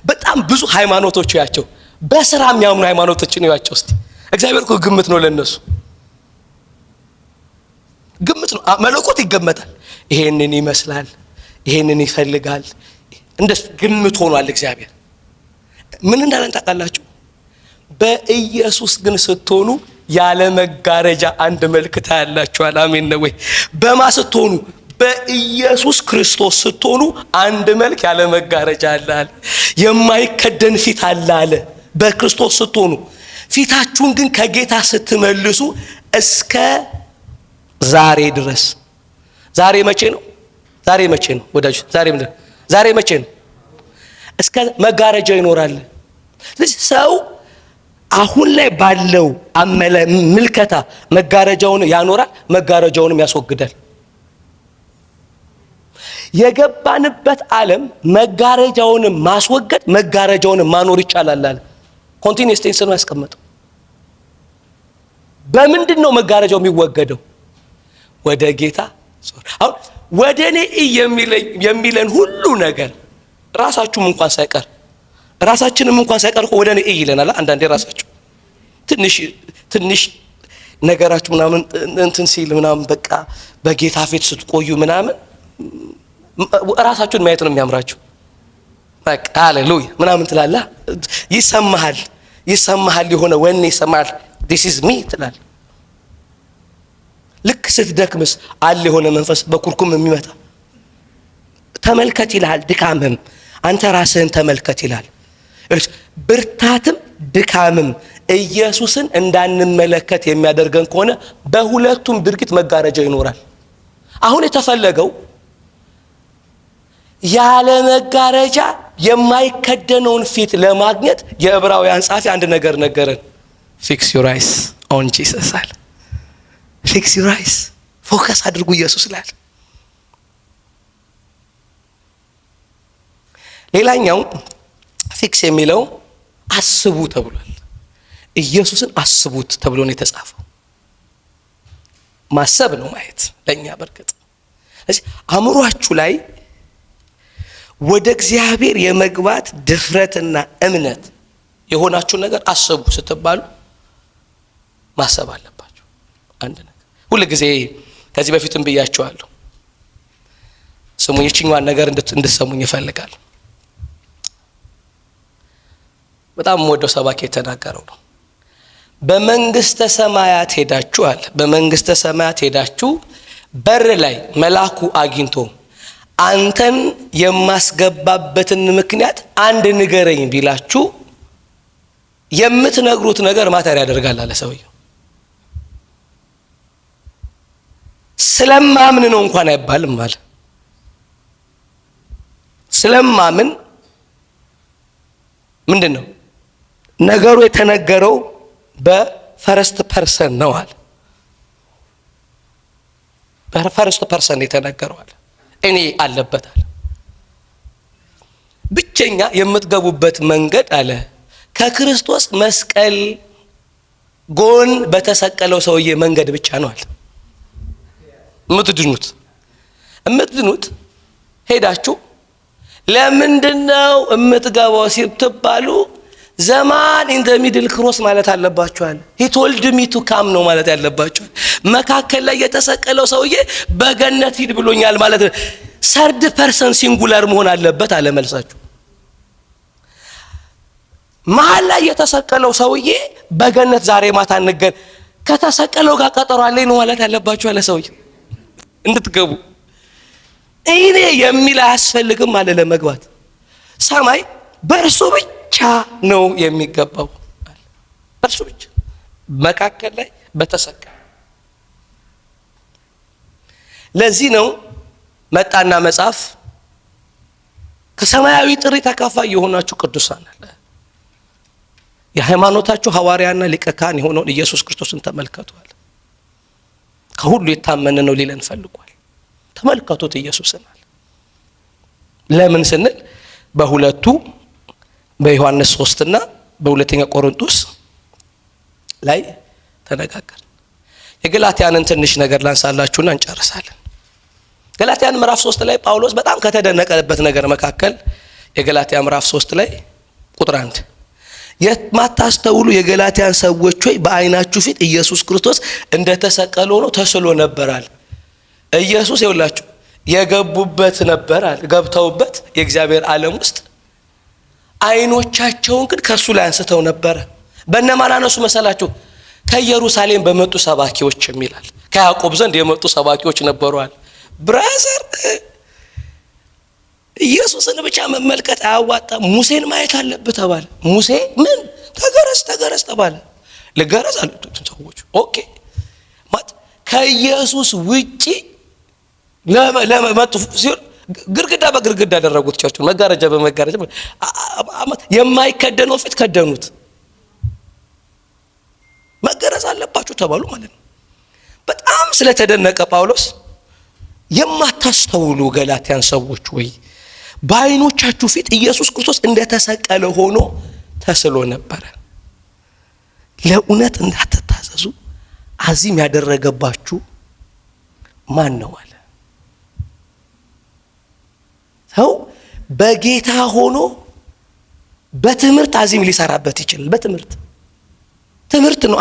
በጣም ብዙ ሃይማኖቶች ያቸው በስራ የሚያምኑ ሃይማኖቶችን ያቸው እስቲ። እግዚአብሔር እኮ ግምት ነው ለነሱ፣ ግምት ነው። መለኮት ይገመታል። ይሄንን ይመስላል፣ ይሄንን ይፈልጋል፣ እንደ ግምት ሆኗል እግዚአብሔር። ምን እንዳለን ታውቃላችሁ? በኢየሱስ ግን ስትሆኑ ያለ መጋረጃ አንድ መልክ ታያላችኋል። አሜን ነው ወይ? በማ ስትሆኑ? በኢየሱስ ክርስቶስ ስትሆኑ አንድ መልክ ያለ መጋረጃ አለ። የማይከደን ፊት አለ በክርስቶስ ስትሆኑ። ፊታችሁን ግን ከጌታ ስትመልሱ እስከ ዛሬ ድረስ። ዛሬ መቼ ነው? ዛሬ መቼ ነው ወዳጆች? ዛሬ መቼ ነው? እስከ መጋረጃ ይኖራል። ስለዚህ ሰው አሁን ላይ ባለው ምልከታ መጋረጃውን ያኖራል፣ መጋረጃውንም ያስወግዳል። የገባንበት ዓለም መጋረጃውንም ማስወገድ መጋረጃውንም ማኖር ይቻላል አለ። ኮንቲኒየስ ቴንስ ነው ያስቀመጠው። በምንድን ነው መጋረጃው የሚወገደው? ወደ ጌታ ዞር። አሁን ወደ እኔ የሚለን ሁሉ ነገር ራሳችሁም እንኳን ሳይቀር ራሳችንም እንኳን ሳይቀር ወደ እኔ ይለናል። አንዳንዴ ራሳችሁ ትንሽ ነገራችሁ ምናምን እንትን ሲል ምናምን በቃ በጌታ ፊት ስትቆዩ ምናምን ራሳችሁን ማየት ነው የሚያምራችሁ። በቃ ሃሌሉያ ምናምን ትላላ፣ ይሰማሃል የሆነ ወኔ ይሰማሃል። this is me ትላል። ልክ ስትደክምስ አለ የሆነ መንፈስ በኩርኩም የሚመጣ ተመልከት ይልሃል። ድካምም አንተ ራስህን ተመልከት ይልሃል። ብርታትም ድካምም ኢየሱስን እንዳንመለከት የሚያደርገን ከሆነ በሁለቱም ድርጊት መጋረጃ ይኖራል። አሁን የተፈለገው ያለ መጋረጃ የማይከደነውን ፊት ለማግኘት የዕብራውያን ጻፊ አንድ ነገር ነገረን። ፊክስ ዩር አይስ ኦን ጂሰስ አለ። ፊክስ ዩር አይስ፣ ፎከስ አድርጉ ኢየሱስ ላይ። ሌላኛው ፊክስ የሚለው አስቡ ተብሏል። ኢየሱስን አስቡት ተብሎ ነው የተጻፈው። ማሰብ ነው ማየት ለኛ በርግጥ። ስለዚህ አእምሯችሁ ላይ ወደ እግዚአብሔር የመግባት ድፍረትና እምነት የሆናችሁ ነገር አስቡ ስትባሉ ማሰብ አለባችሁ። አንድ ነገር ሁሉ ጊዜ ከዚህ በፊትም ብያችኋለሁ፣ ስሙኝ፣ እቺኛዋን ነገር እንድትሰሙኝ ይፈልጋል። በጣም ወደው ሰባኪ የተናገረው ነው። በመንግስተ ሰማያት ሄዳችሁ አለ፣ በመንግስተ ሰማያት ሄዳችሁ በር ላይ መልአኩ አግኝቶ አንተን የማስገባበትን ምክንያት አንድ ንገረኝ ቢላችሁ የምትነግሩት ነገር ማተር ያደርጋል አለ ሰውየው። ስለማምን ነው እንኳን አይባልም አለ። ስለማምን ምንድነው ነገሩ የተነገረው በፈርስት ፐርሰን ነው አለ። በፈርስት ፐርሰን የተነገረው አለ። እኔ አለበት አለ። ብቸኛ የምትገቡበት መንገድ አለ ከክርስቶስ መስቀል ጎን በተሰቀለው ሰውዬ መንገድ ብቻ ነው አለ። የምትድኑት ሄዳችሁ ለምንድነው የምትገባው ሲባሉ ዘማን ኢን ዘ ሚድል ክሮስ ማለት አለባችኋል። he told me to come ነው ማለት ያለባችኋል። መካከል ላይ የተሰቀለው ሰውዬ በገነት ሂድ ብሎኛል ማለት ነው። ሰርድ ፐርሰን ሲንጉላር መሆን አለበት አለ መልሳችሁ። መሀል ላይ የተሰቀለው ሰውዬ በገነት ዛሬ ማታ እንገን ከተሰቀለው ጋር ቀጠሮ አለኝ ነው ማለት ያለባችሁ አለ ሰውዬ እንድትገቡ። እኔ የሚል አያስፈልግም አለ ለመግባት። ሰማይ በእርሱ ብቻ ነው የሚገባው አለ። በእርሱ ብቻ መካከል ላይ በተሰቀለ። ለዚህ ነው መጣና መጽሐፍ ከሰማያዊ ጥሪ ተካፋይ የሆናችሁ ቅዱሳን አለ የሃይማኖታችሁ ሐዋርያና ሊቀ ካህን የሆነውን ኢየሱስ ክርስቶስን ተመልከቷል። ከሁሉ የታመነ ነው ሊለን ፈልጓል። ተመልከቱት ኢየሱስን አለ። ለምን ስንል በሁለቱ በዮሐንስ 3 እና በሁለተኛ ቆሮንቶስ ላይ ተነጋገር። የገላትያንን ትንሽ ነገር ላንሳላችሁና እንጨርሳለን። ገላትያን ምዕራፍ 3 ላይ ጳውሎስ በጣም ከተደነቀበት ነገር መካከል የገላትያ ምዕራፍ 3 ላይ ቁጥር 1 የማታስተውሉ የገላትያን ሰዎች ሆይ በአይናችሁ ፊት ኢየሱስ ክርስቶስ እንደተሰቀለ ሆኖ ተስሎ ነበራል። ኢየሱስ ይውላችሁ የገቡበት ነበራል፣ ገብተውበት የእግዚአብሔር ዓለም ውስጥ አይኖቻቸውን ግን ከሱ ላይ አንስተው ነበር። በእነማን አነሱ መሰላችሁ? ከኢየሩሳሌም በመጡ ሰባኪዎች የሚላል። ከያዕቆብ ዘንድ የመጡ ሰባኪዎች ነበሩዋል። ብራዘር ኢየሱስን ብቻ መመልከት አያዋጣም፣ ሙሴን ማየት አለብህ ተባለ። ሙሴ ምን ተገረዝ ተባለ። ለገረዝ አሉት ሰዎች። ኦኬ ማለት ከኢየሱስ ውጪ ለመጡ ሲሆን ግርግዳ በግርግዳ ያደረጉት ቸርቹን መጋረጃ በመጋረጃ የማይከደነው ፊት ከደኑት። መገረዝ አለባችሁ ተባሉ ማለት ነው። በጣም ስለተደነቀ ጳውሎስ የማታስተውሉ ገላትያን ሰዎች ወይ በአይኖቻችሁ ፊት ኢየሱስ ክርስቶስ እንደተሰቀለ ሆኖ ተስሎ ነበር። ለእውነት እንዳትታዘዙ አዚም ያደረገባችሁ ማን ነው አለ። ሰው በጌታ ሆኖ በትምህርት አዚም ሊሰራበት ይችላል። በትምህርት ነው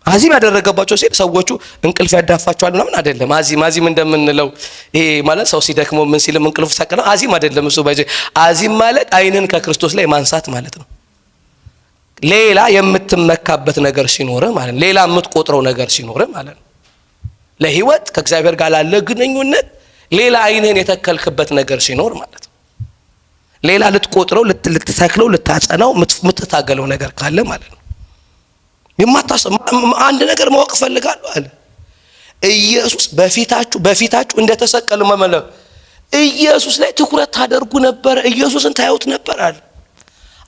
አዚም ያደረገባቸው ሲል ሰዎቹ እንቅልፍ ያዳፋቸዋል ምናምን አይደለም። አዚም እንደምንለው ይሄ ማለት ሰው ሲደክመው ምን ሲልም እንቅልፍ ሳቀና አዚም አይደለም እሱ። አዚም ማለት አይንን ከክርስቶስ ላይ ማንሳት ማለት ነው። ሌላ የምትመካበት ነገር ሲኖር ማለት ነው። ሌላ የምትቆጥረው ነገር ሲኖር ማለት ነው። ለህይወት ከእግዚአብሔር ጋር ላለ ግንኙነት ሌላ አይንህን የተከልክበት ነገር ሲኖር ማለት ነው። ሌላ ልትቆጥረው ልትተክለው ልታጸናው የምትታገለው ነገር ካለ ማለት ነው። አንድ ነገር ማወቅ ፈልጋለሁ አለ ኢየሱስ። በፊታችሁ እንደተሰቀለ መመለክ ኢየሱስ ላይ ትኩረት ታደርጉ ነበር፣ ኢየሱስን ታዩት ነበር አለ።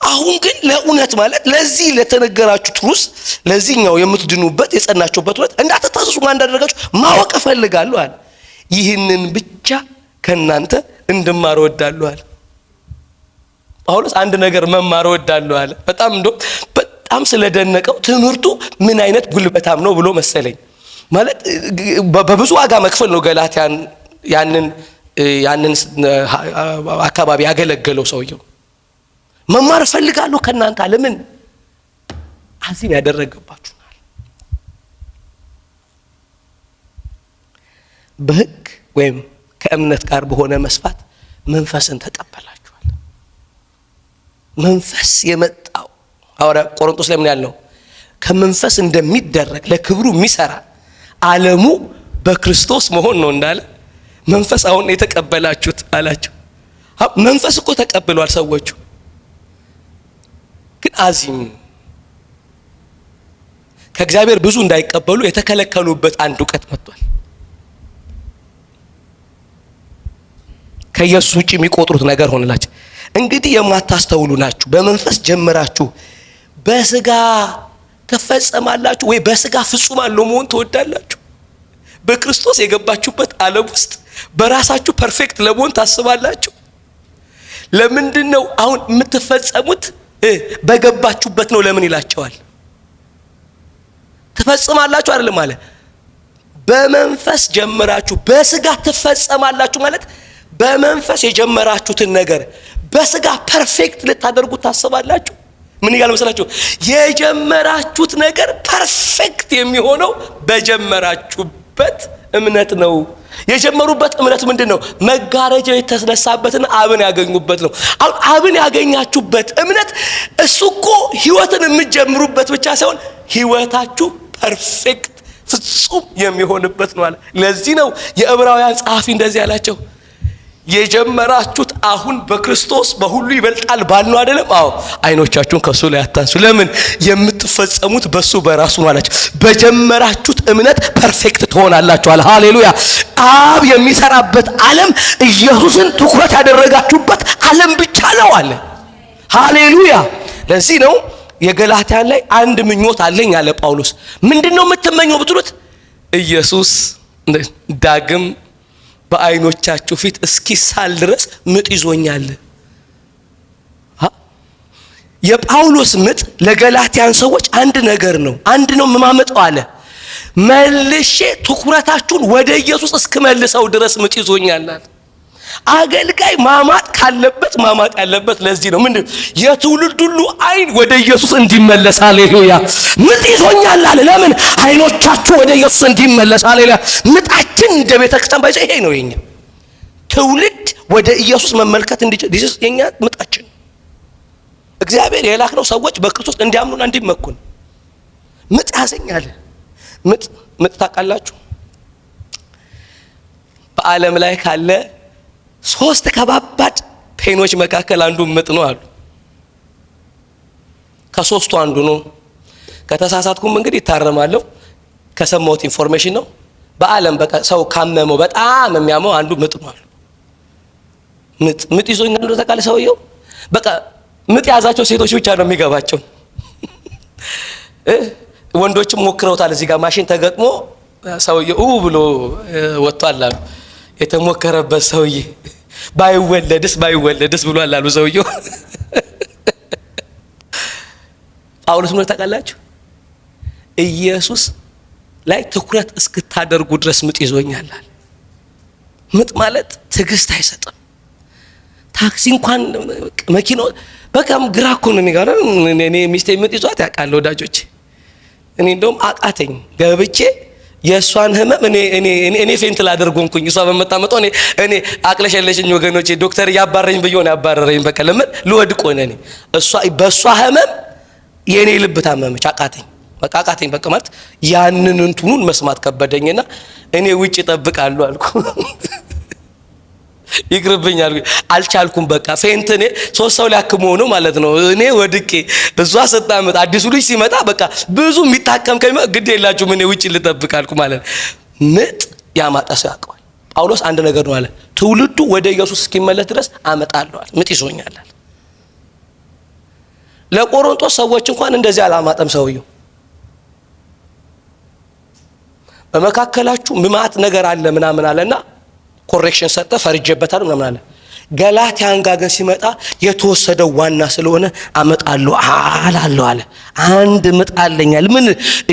አሁን ግን ለእውነት ማለት ለዚህ ለተነገራችሁ ትሩስ ለዚህኛው የምትድኑበት የጸናችሁበት እውነት እንዳትታዘዙ ማን እንዳደረጋችሁ ማወቅ እፈልጋለሁ አለ። ይህንን ብቻ ከናንተ እንድማር እወዳለሁ አለ ጳውሎስ። አንድ ነገር መማር እወዳለሁ አለ። በጣም ስለደነቀው ትምህርቱ ምን አይነት ጉልበታም ነው ብሎ መሰለኝ። ማለት በብዙ ዋጋ መክፈል ነው ገላትያን ያንን አካባቢ ያገለገለው ሰውየው። መማር እፈልጋለሁ ከናንተ ለምን አዚም ያደረገባችሁናል። በሕግ ወይም ከእምነት ጋር በሆነ መስፋት መንፈስን ተቀበላችኋል። መንፈስ የመጣው ሐዋርያ ቆሮንቶስ ላይ ምን ያለው ከመንፈስ እንደሚደረግ ለክብሩ የሚሰራ ዓለሙ በክርስቶስ መሆን ነው እንዳለ መንፈስ አሁን የተቀበላችሁት አላቸው። መንፈስ እኮ ተቀብሏል ሰዎቹ፣ ግን አዚም ከእግዚአብሔር ብዙ እንዳይቀበሉ የተከለከሉበት አንድ እውቀት መጥቷል። ከኢየሱስ ውጪ የሚቆጥሩት ነገር ሆነላችሁ። እንግዲህ የማታስተውሉ ናችሁ፣ በመንፈስ ጀምራችሁ በስጋ ትፈጸማላችሁ ወይ በስጋ ፍጹማን ለመሆን ትወዳላችሁ። በክርስቶስ የገባችሁበት ዓለም ውስጥ በራሳችሁ ፐርፌክት ለመሆን ታስባላችሁ። ለምንድን ነው አሁን የምትፈጸሙት? በገባችሁበት ነው። ለምን ይላቸዋል? ትፈጽማላችሁ አይደለም ማለት በመንፈስ ጀምራችሁ በስጋ ትፈጸማላችሁ ማለት በመንፈስ የጀመራችሁትን ነገር በስጋ ፐርፌክት ልታደርጉት ታስባላችሁ። ምን ይላል መሰላችሁ? የጀመራችሁት ነገር ፐርፌክት የሚሆነው በጀመራችሁበት እምነት ነው። የጀመሩበት እምነት ምንድነው? መጋረጃው የተነሳበትን አብን ያገኙበት ነው። አሁን አብን ያገኛችሁበት እምነት እሱ እኮ ህይወትን የምትጀምሩበት ብቻ ሳይሆን ህይወታችሁ ፐርፌክት ፍጹም የሚሆንበት ነው አለ። ለዚህ ነው የዕብራውያን ጸሐፊ እንደዚህ ያላቸው፣ የጀመራችሁት አሁን በክርስቶስ በሁሉ ይበልጣል ባልነው አይደለም? አዎ አይኖቻችሁን ከሱ ላይ አታንሱ። ለምን? የምትፈጸሙት በሱ በራሱ ነው አላቸው። በጀመራችሁት እምነት ፐርፌክት ትሆናላችሁ አለ። ሃሌሉያ። አብ የሚሰራበት ዓለም ኢየሱስን ትኩረት ያደረጋችሁበት ዓለም ብቻ ነው አለ። ሃሌሉያ። ለዚህ ነው የገላትያን ላይ አንድ ምኞት አለኝ አለ ጳውሎስ። ምንድነው የምትመኘው ብትሉት፣ ኢየሱስ ዳግም በአይኖቻችሁ ፊት እስኪሳል ድረስ ምጥ ይዞኛል። የጳውሎስ ምጥ ለገላትያን ሰዎች አንድ ነገር ነው። አንድ ነው የማመጣው አለ። መልሼ ትኩረታችሁን ወደ ኢየሱስ እስክመልሰው ድረስ ምጥ ይዞኛል አለ። አገልጋይ ማማጥ ካለበት ማማጥ ያለበት ለዚህ ነው። ምንድነው? የትውልድ ሁሉ አይን ወደ ኢየሱስ እንዲመለስ። ሃሌሉያ። ምጥ ይዞኛል አለ። ለምን? አይኖቻችሁ ወደ ኢየሱስ እንዲመለስ። ሃሌሉያ። ምጣችን እንደ ቤተክርስቲያን ባይዘ ይሄ ነው የኛ ትውልድ ወደ ኢየሱስ መመልከት እንዲችል ዲስ የኛ ምጣችን። እግዚአብሔር የላክነው ሰዎች በክርስቶስ እንዲያምኑና እንዲመኩን። ምጥ ያዘኛል። ምጥ ታውቃላችሁ? በዓለም ላይ ካለ 3 ከባባድ ፔኖች መካከል አንዱ ምጥ ነው አሉ። ከ3ቱ አንዱ ነው። ከተሳሳትኩም እንግዲህ ይታረማለሁ። ከሰማሁት ኢንፎርሜሽን ነው። በዓለም በቃ ሰው ካመመው በጣም የሚያመው አንዱ ምጥ ነው አሉ። ምጥ ይዞኛል ነው ተቃለ ሰውየው። በቃ ምጥ ያዛቸው ሴቶች ብቻ ነው የሚገባቸው። ወንዶችም ሞክረውታል። እዚህ ጋር ማሽን ተገጥሞ ሰውየው ብሎ ወጥቷል አሉ። የተሞከረበት ሰውዬ ባይወለድስ ብሏል አሉ ሰውየው። ጳውሎስ ምን ታውቃላችሁ? ኢየሱስ ላይ ትኩረት እስክታደርጉ ድረስ ምጥ ይዞኛል አለ። ምጥ ማለት ትዕግስት አይሰጥም። ታክሲ እንኳን መኪናው በቃም ግራ እኮ ነው የሚጋረው። እኔ ሚስቴ ምጥ ይዟት ያውቃል ወዳጆቼ። እኔ እንደውም አቃተኝ ገብቼ የእሷን ህመም እኔ ፌንት ላደርጎንኩኝ እሷ በመጣመጣው እኔ አቅለሸለሽኝ ወገኖቼ። ዶክተር ያባረኝ ብየው ነው ያባረረኝ። በቃ ለምን ልወድቅ ሆነ። እሷ በእሷ ህመም የኔ ልብ ታመመች። አቃተኝ በቃ አቃተኝ። በቃ ማለት ያንን እንትኑን መስማት ከበደኝና እኔ ውጭ እጠብቃለሁ አልኩ። ይቅርብኛል አልቻልኩም። በቃ ፌንት እኔ 3 ሰው ሊያክሙ ነው ማለት ነው። እኔ ወድቄ እሷ ስታመጣ አዲሱ ልጅ ሲመጣ በቃ ብዙ የሚታከም ግድ የላችሁም እኔ ውጭ ልጠብቅ አልኩ ማለት ነው። ምጥ ያማጣ ሰው ያውቀዋል። ጳውሎስ አንድ ነገር ነው አለ፣ ትውልዱ ወደ ኢየሱስ እስኪመለስ ድረስ አመጣለሁ አለ። ምጥ ይዞኛል አለ። ለቆሮንቶስ ሰዎች እንኳን እንደዚህ አላማጠም ሰውየው። በመካከላችሁ ምማት ነገር አለ ምናምን አለና ኮሬክሽን ሰጠ። ፈርጀበታል ምናምን አለ። ገላትያን ጋር ግን ሲመጣ የተወሰደው ዋና ስለሆነ አመጣለሁ አላለሁ አለ። አንድ ምጥ አለኛል። ምን?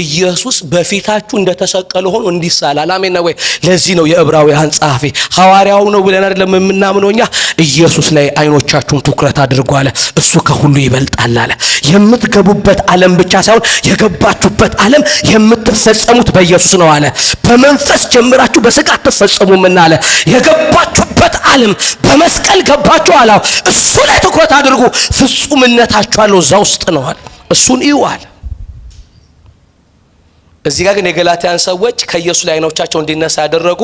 ኢየሱስ በፊታችሁ እንደተሰቀለ ሆኖ እንዲሳላል። አሜን ነው ወይ? ለዚህ ነው የዕብራውያን ጸሐፊ ሐዋርያው ነው ብለን አይደለም የምናምነው እኛ። ኢየሱስ ላይ አይኖቻችሁን ትኩረት አድርጉ አለ። እሱ ከሁሉ ይበልጣል አለ። የምትገቡበት ዓለም ብቻ ሳይሆን የገባችሁበት ዓለም የምትፈጸሙት በኢየሱስ ነው አለ። በመንፈስ ጀምራችሁ በሥጋ አትፈጸሙምና አለ። የገባችሁበት ዓለም በመስቀል ገባችሁ አለ። እሱ ላይ ትኩረት አድርጉ። ፍጹምነታችሁ አለው እዛ ውስጥ ነው አለ። እሱን እዩ አለ። እዚህ ጋር ግን የገላትያን ሰዎች ከኢየሱስ ላይ አይኖቻቸው እንዲነሳ ያደረጉ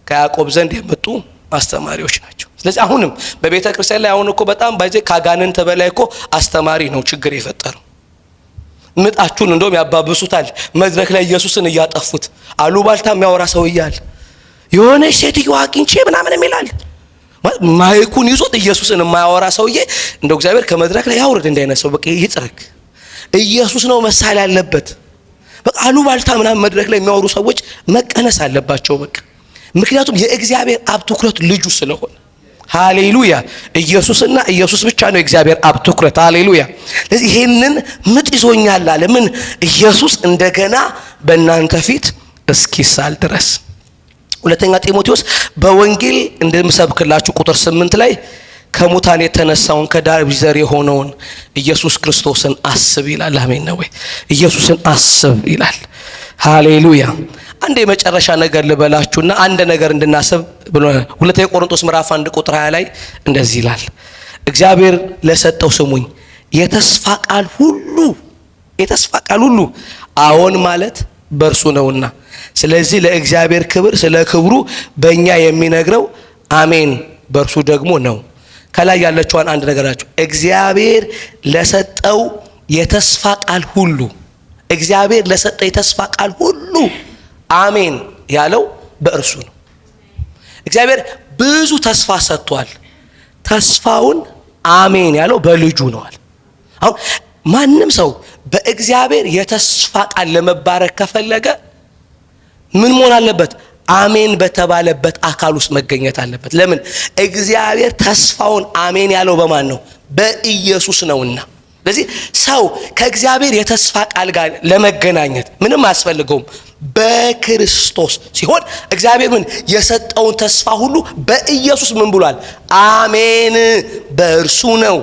ከያዕቆብ ዘንድ የመጡ አስተማሪዎች ናቸው። ስለዚህ አሁንም በቤተ ክርስቲያን ላይ አሁን እኮ በጣም ባይዘ ካጋንንት በላይ እኮ አስተማሪ ነው ችግር የፈጠረው። ምጣችሁን እንደውም ያባብሱታል። መድረክ ላይ ኢየሱስን እያጠፉት አሉባልታ የሚያወራ ሰው እያለ የሆነ ሴትዮ አግኝቼ ምናምን ይላል። ማይኩን ይዞት ኢየሱስን የማያወራ ሰውዬ እንደው እግዚአብሔር ከመድረክ ላይ ያውርድ እንዳይነሳው በቃ ይጥረክ። ኢየሱስ ነው መሳል ያለበት። በቃ አሉባልታ ምናምን መድረክ ላይ የሚያወሩ ሰዎች መቀነስ አለባቸው በቃ። ምክንያቱም የእግዚአብሔር አብ ትኩረት ልጁ ስለሆነ። ሃሌሉያ! ኢየሱስና ኢየሱስ ብቻ ነው የእግዚአብሔር አብ ትኩረት። ሃሌሉያ! ስለዚህ ይሄንን ምጥ ይዞኛል አለ። ምን? ኢየሱስ እንደገና በእናንተ ፊት እስኪሳል ድረስ። ሁለተኛ ጢሞቴዎስ በወንጌል እንደምሰብክላችሁ ቁጥር 8 ላይ ከሙታን የተነሳውን ከዳዊት ዘር የሆነውን ኢየሱስ ክርስቶስን አስብ ይላል። አሜን ነው ወይ? ኢየሱስን አስብ ይላል። ሃሌሉያ! አንድ የመጨረሻ ነገር ልበላችሁና አንድ ነገር እንድናስብ ብሎ ሁለተኛ ቆሮንቶስ ምዕራፍ 1 ቁጥር 20 ላይ እንደዚህ ይላል። እግዚአብሔር ለሰጠው ስሙኝ የተስፋ ቃል ሁሉ አዎን ማለት በእርሱ ነውና፣ ስለዚህ ለእግዚአብሔር ክብር ስለ ክብሩ በእኛ የሚነግረው አሜን በእርሱ ደግሞ ነው። ከላይ ያለችዋን አንድ ነገራችሁ እግዚአብሔር ለሰጠው የተስፋ ቃል ሁሉ እግዚአብሔር ለሰጠው የተስፋ ቃል ሁሉ አሜን ያለው በእርሱ ነው። እግዚአብሔር ብዙ ተስፋ ሰጥቷል። ተስፋውን አሜን ያለው በልጁ ነዋል። አሁን ማንም ሰው በእግዚአብሔር የተስፋ ቃል ለመባረክ ከፈለገ ምን መሆን አለበት? አሜን በተባለበት አካል ውስጥ መገኘት አለበት። ለምን? እግዚአብሔር ተስፋውን አሜን ያለው በማን ነው? በኢየሱስ ነውና። ስለዚህ ሰው ከእግዚአብሔር የተስፋ ቃል ጋር ለመገናኘት ምንም አያስፈልገውም። በክርስቶስ ሲሆን እግዚአብሔር ምን የሰጠውን ተስፋ ሁሉ በኢየሱስ ምን ብሏል? አሜን በእርሱ ነው፣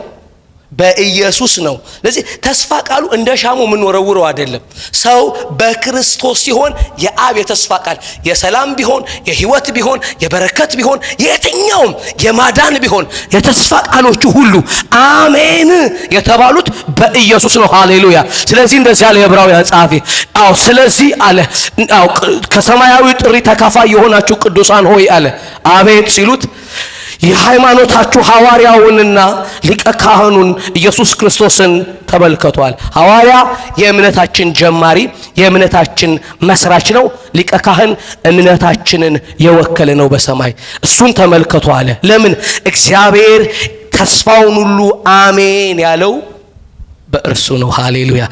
በኢየሱስ ነው። ስለዚህ ተስፋ ቃሉ እንደ ሻሙ የምንወረውረው አይደለም። ሰው በክርስቶስ ሲሆን የአብ የተስፋ ቃል የሰላም ቢሆን የሕይወት ቢሆን የበረከት ቢሆን የትኛውም የማዳን ቢሆን የተስፋ ቃሎቹ ሁሉ አሜን የተባሉት በኢየሱስ ነው። ሃሌሉያ! ስለዚህ እንደዚህ ያለ የዕብራውያን ጸሐፊ ስለዚህ አለ ከሰማያዊ ጥሪ ተካፋይ የሆናችሁ ቅዱሳን ሆይ አለ አቤት ሲሉት የሃይማኖታችሁ ሐዋርያውንና ሊቀ ካህኑን ኢየሱስ ክርስቶስን ተመልከቷል። ሐዋርያ የእምነታችን ጀማሪ የእምነታችን መስራች ነው። ሊቀ ካህን እምነታችንን የወከለ ነው በሰማይ። እሱን ተመልከቱ አለ። ለምን? እግዚአብሔር ተስፋውን ሁሉ አሜን ያለው በእርሱ ነው። ሃሌሉያ።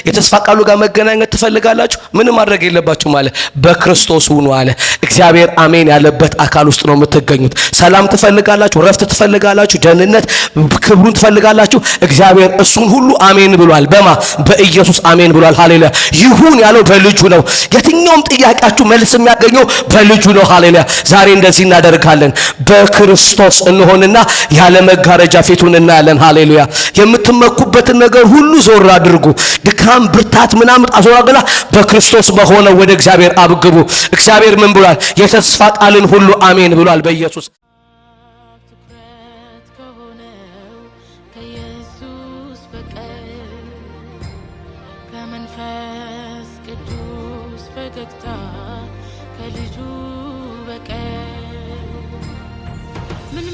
የተስፋ ቃሉ ጋር መገናኘት ትፈልጋላችሁ? ምንም ማድረግ የለባችሁ ማለት በክርስቶስ ሁኑ አለ እግዚአብሔር። አሜን ያለበት አካል ውስጥ ነው የምትገኙት። ሰላም ትፈልጋላችሁ? ረፍት ትፈልጋላችሁ? ደህንነት፣ ክብሩን ትፈልጋላችሁ? እግዚአብሔር እሱን ሁሉ አሜን ብሏል። በማ በኢየሱስ አሜን ብሏል። ሃሌሉያ። ይሁን ያለው በልጁ ነው። የትኛውም ጥያቄያችሁ መልስ የሚያገኘው በልጁ ነው። ሃሌሉያ። ዛሬ እንደዚህ እናደርጋለን። በክርስቶስ እንሆንና ያለ መጋረጃ ፊቱን እናያለን። ሃሌሉያ። የምትመኩበትን ነገር ሁሉ ዞር አድርጉ። ድካም፣ ብርታት ምናምን አዞራግላ በክርስቶስ በሆነው ወደ እግዚአብሔር አብግቡ። እግዚአብሔር ምን ብሏል? የተስፋ ቃልን ሁሉ አሜን ብሏል በኢየሱስ። ትኩረት ከሆነው ከኢየሱስ በቀር ከመንፈስ ቅዱስ ፈገግታ ከልጁ በቀር ምን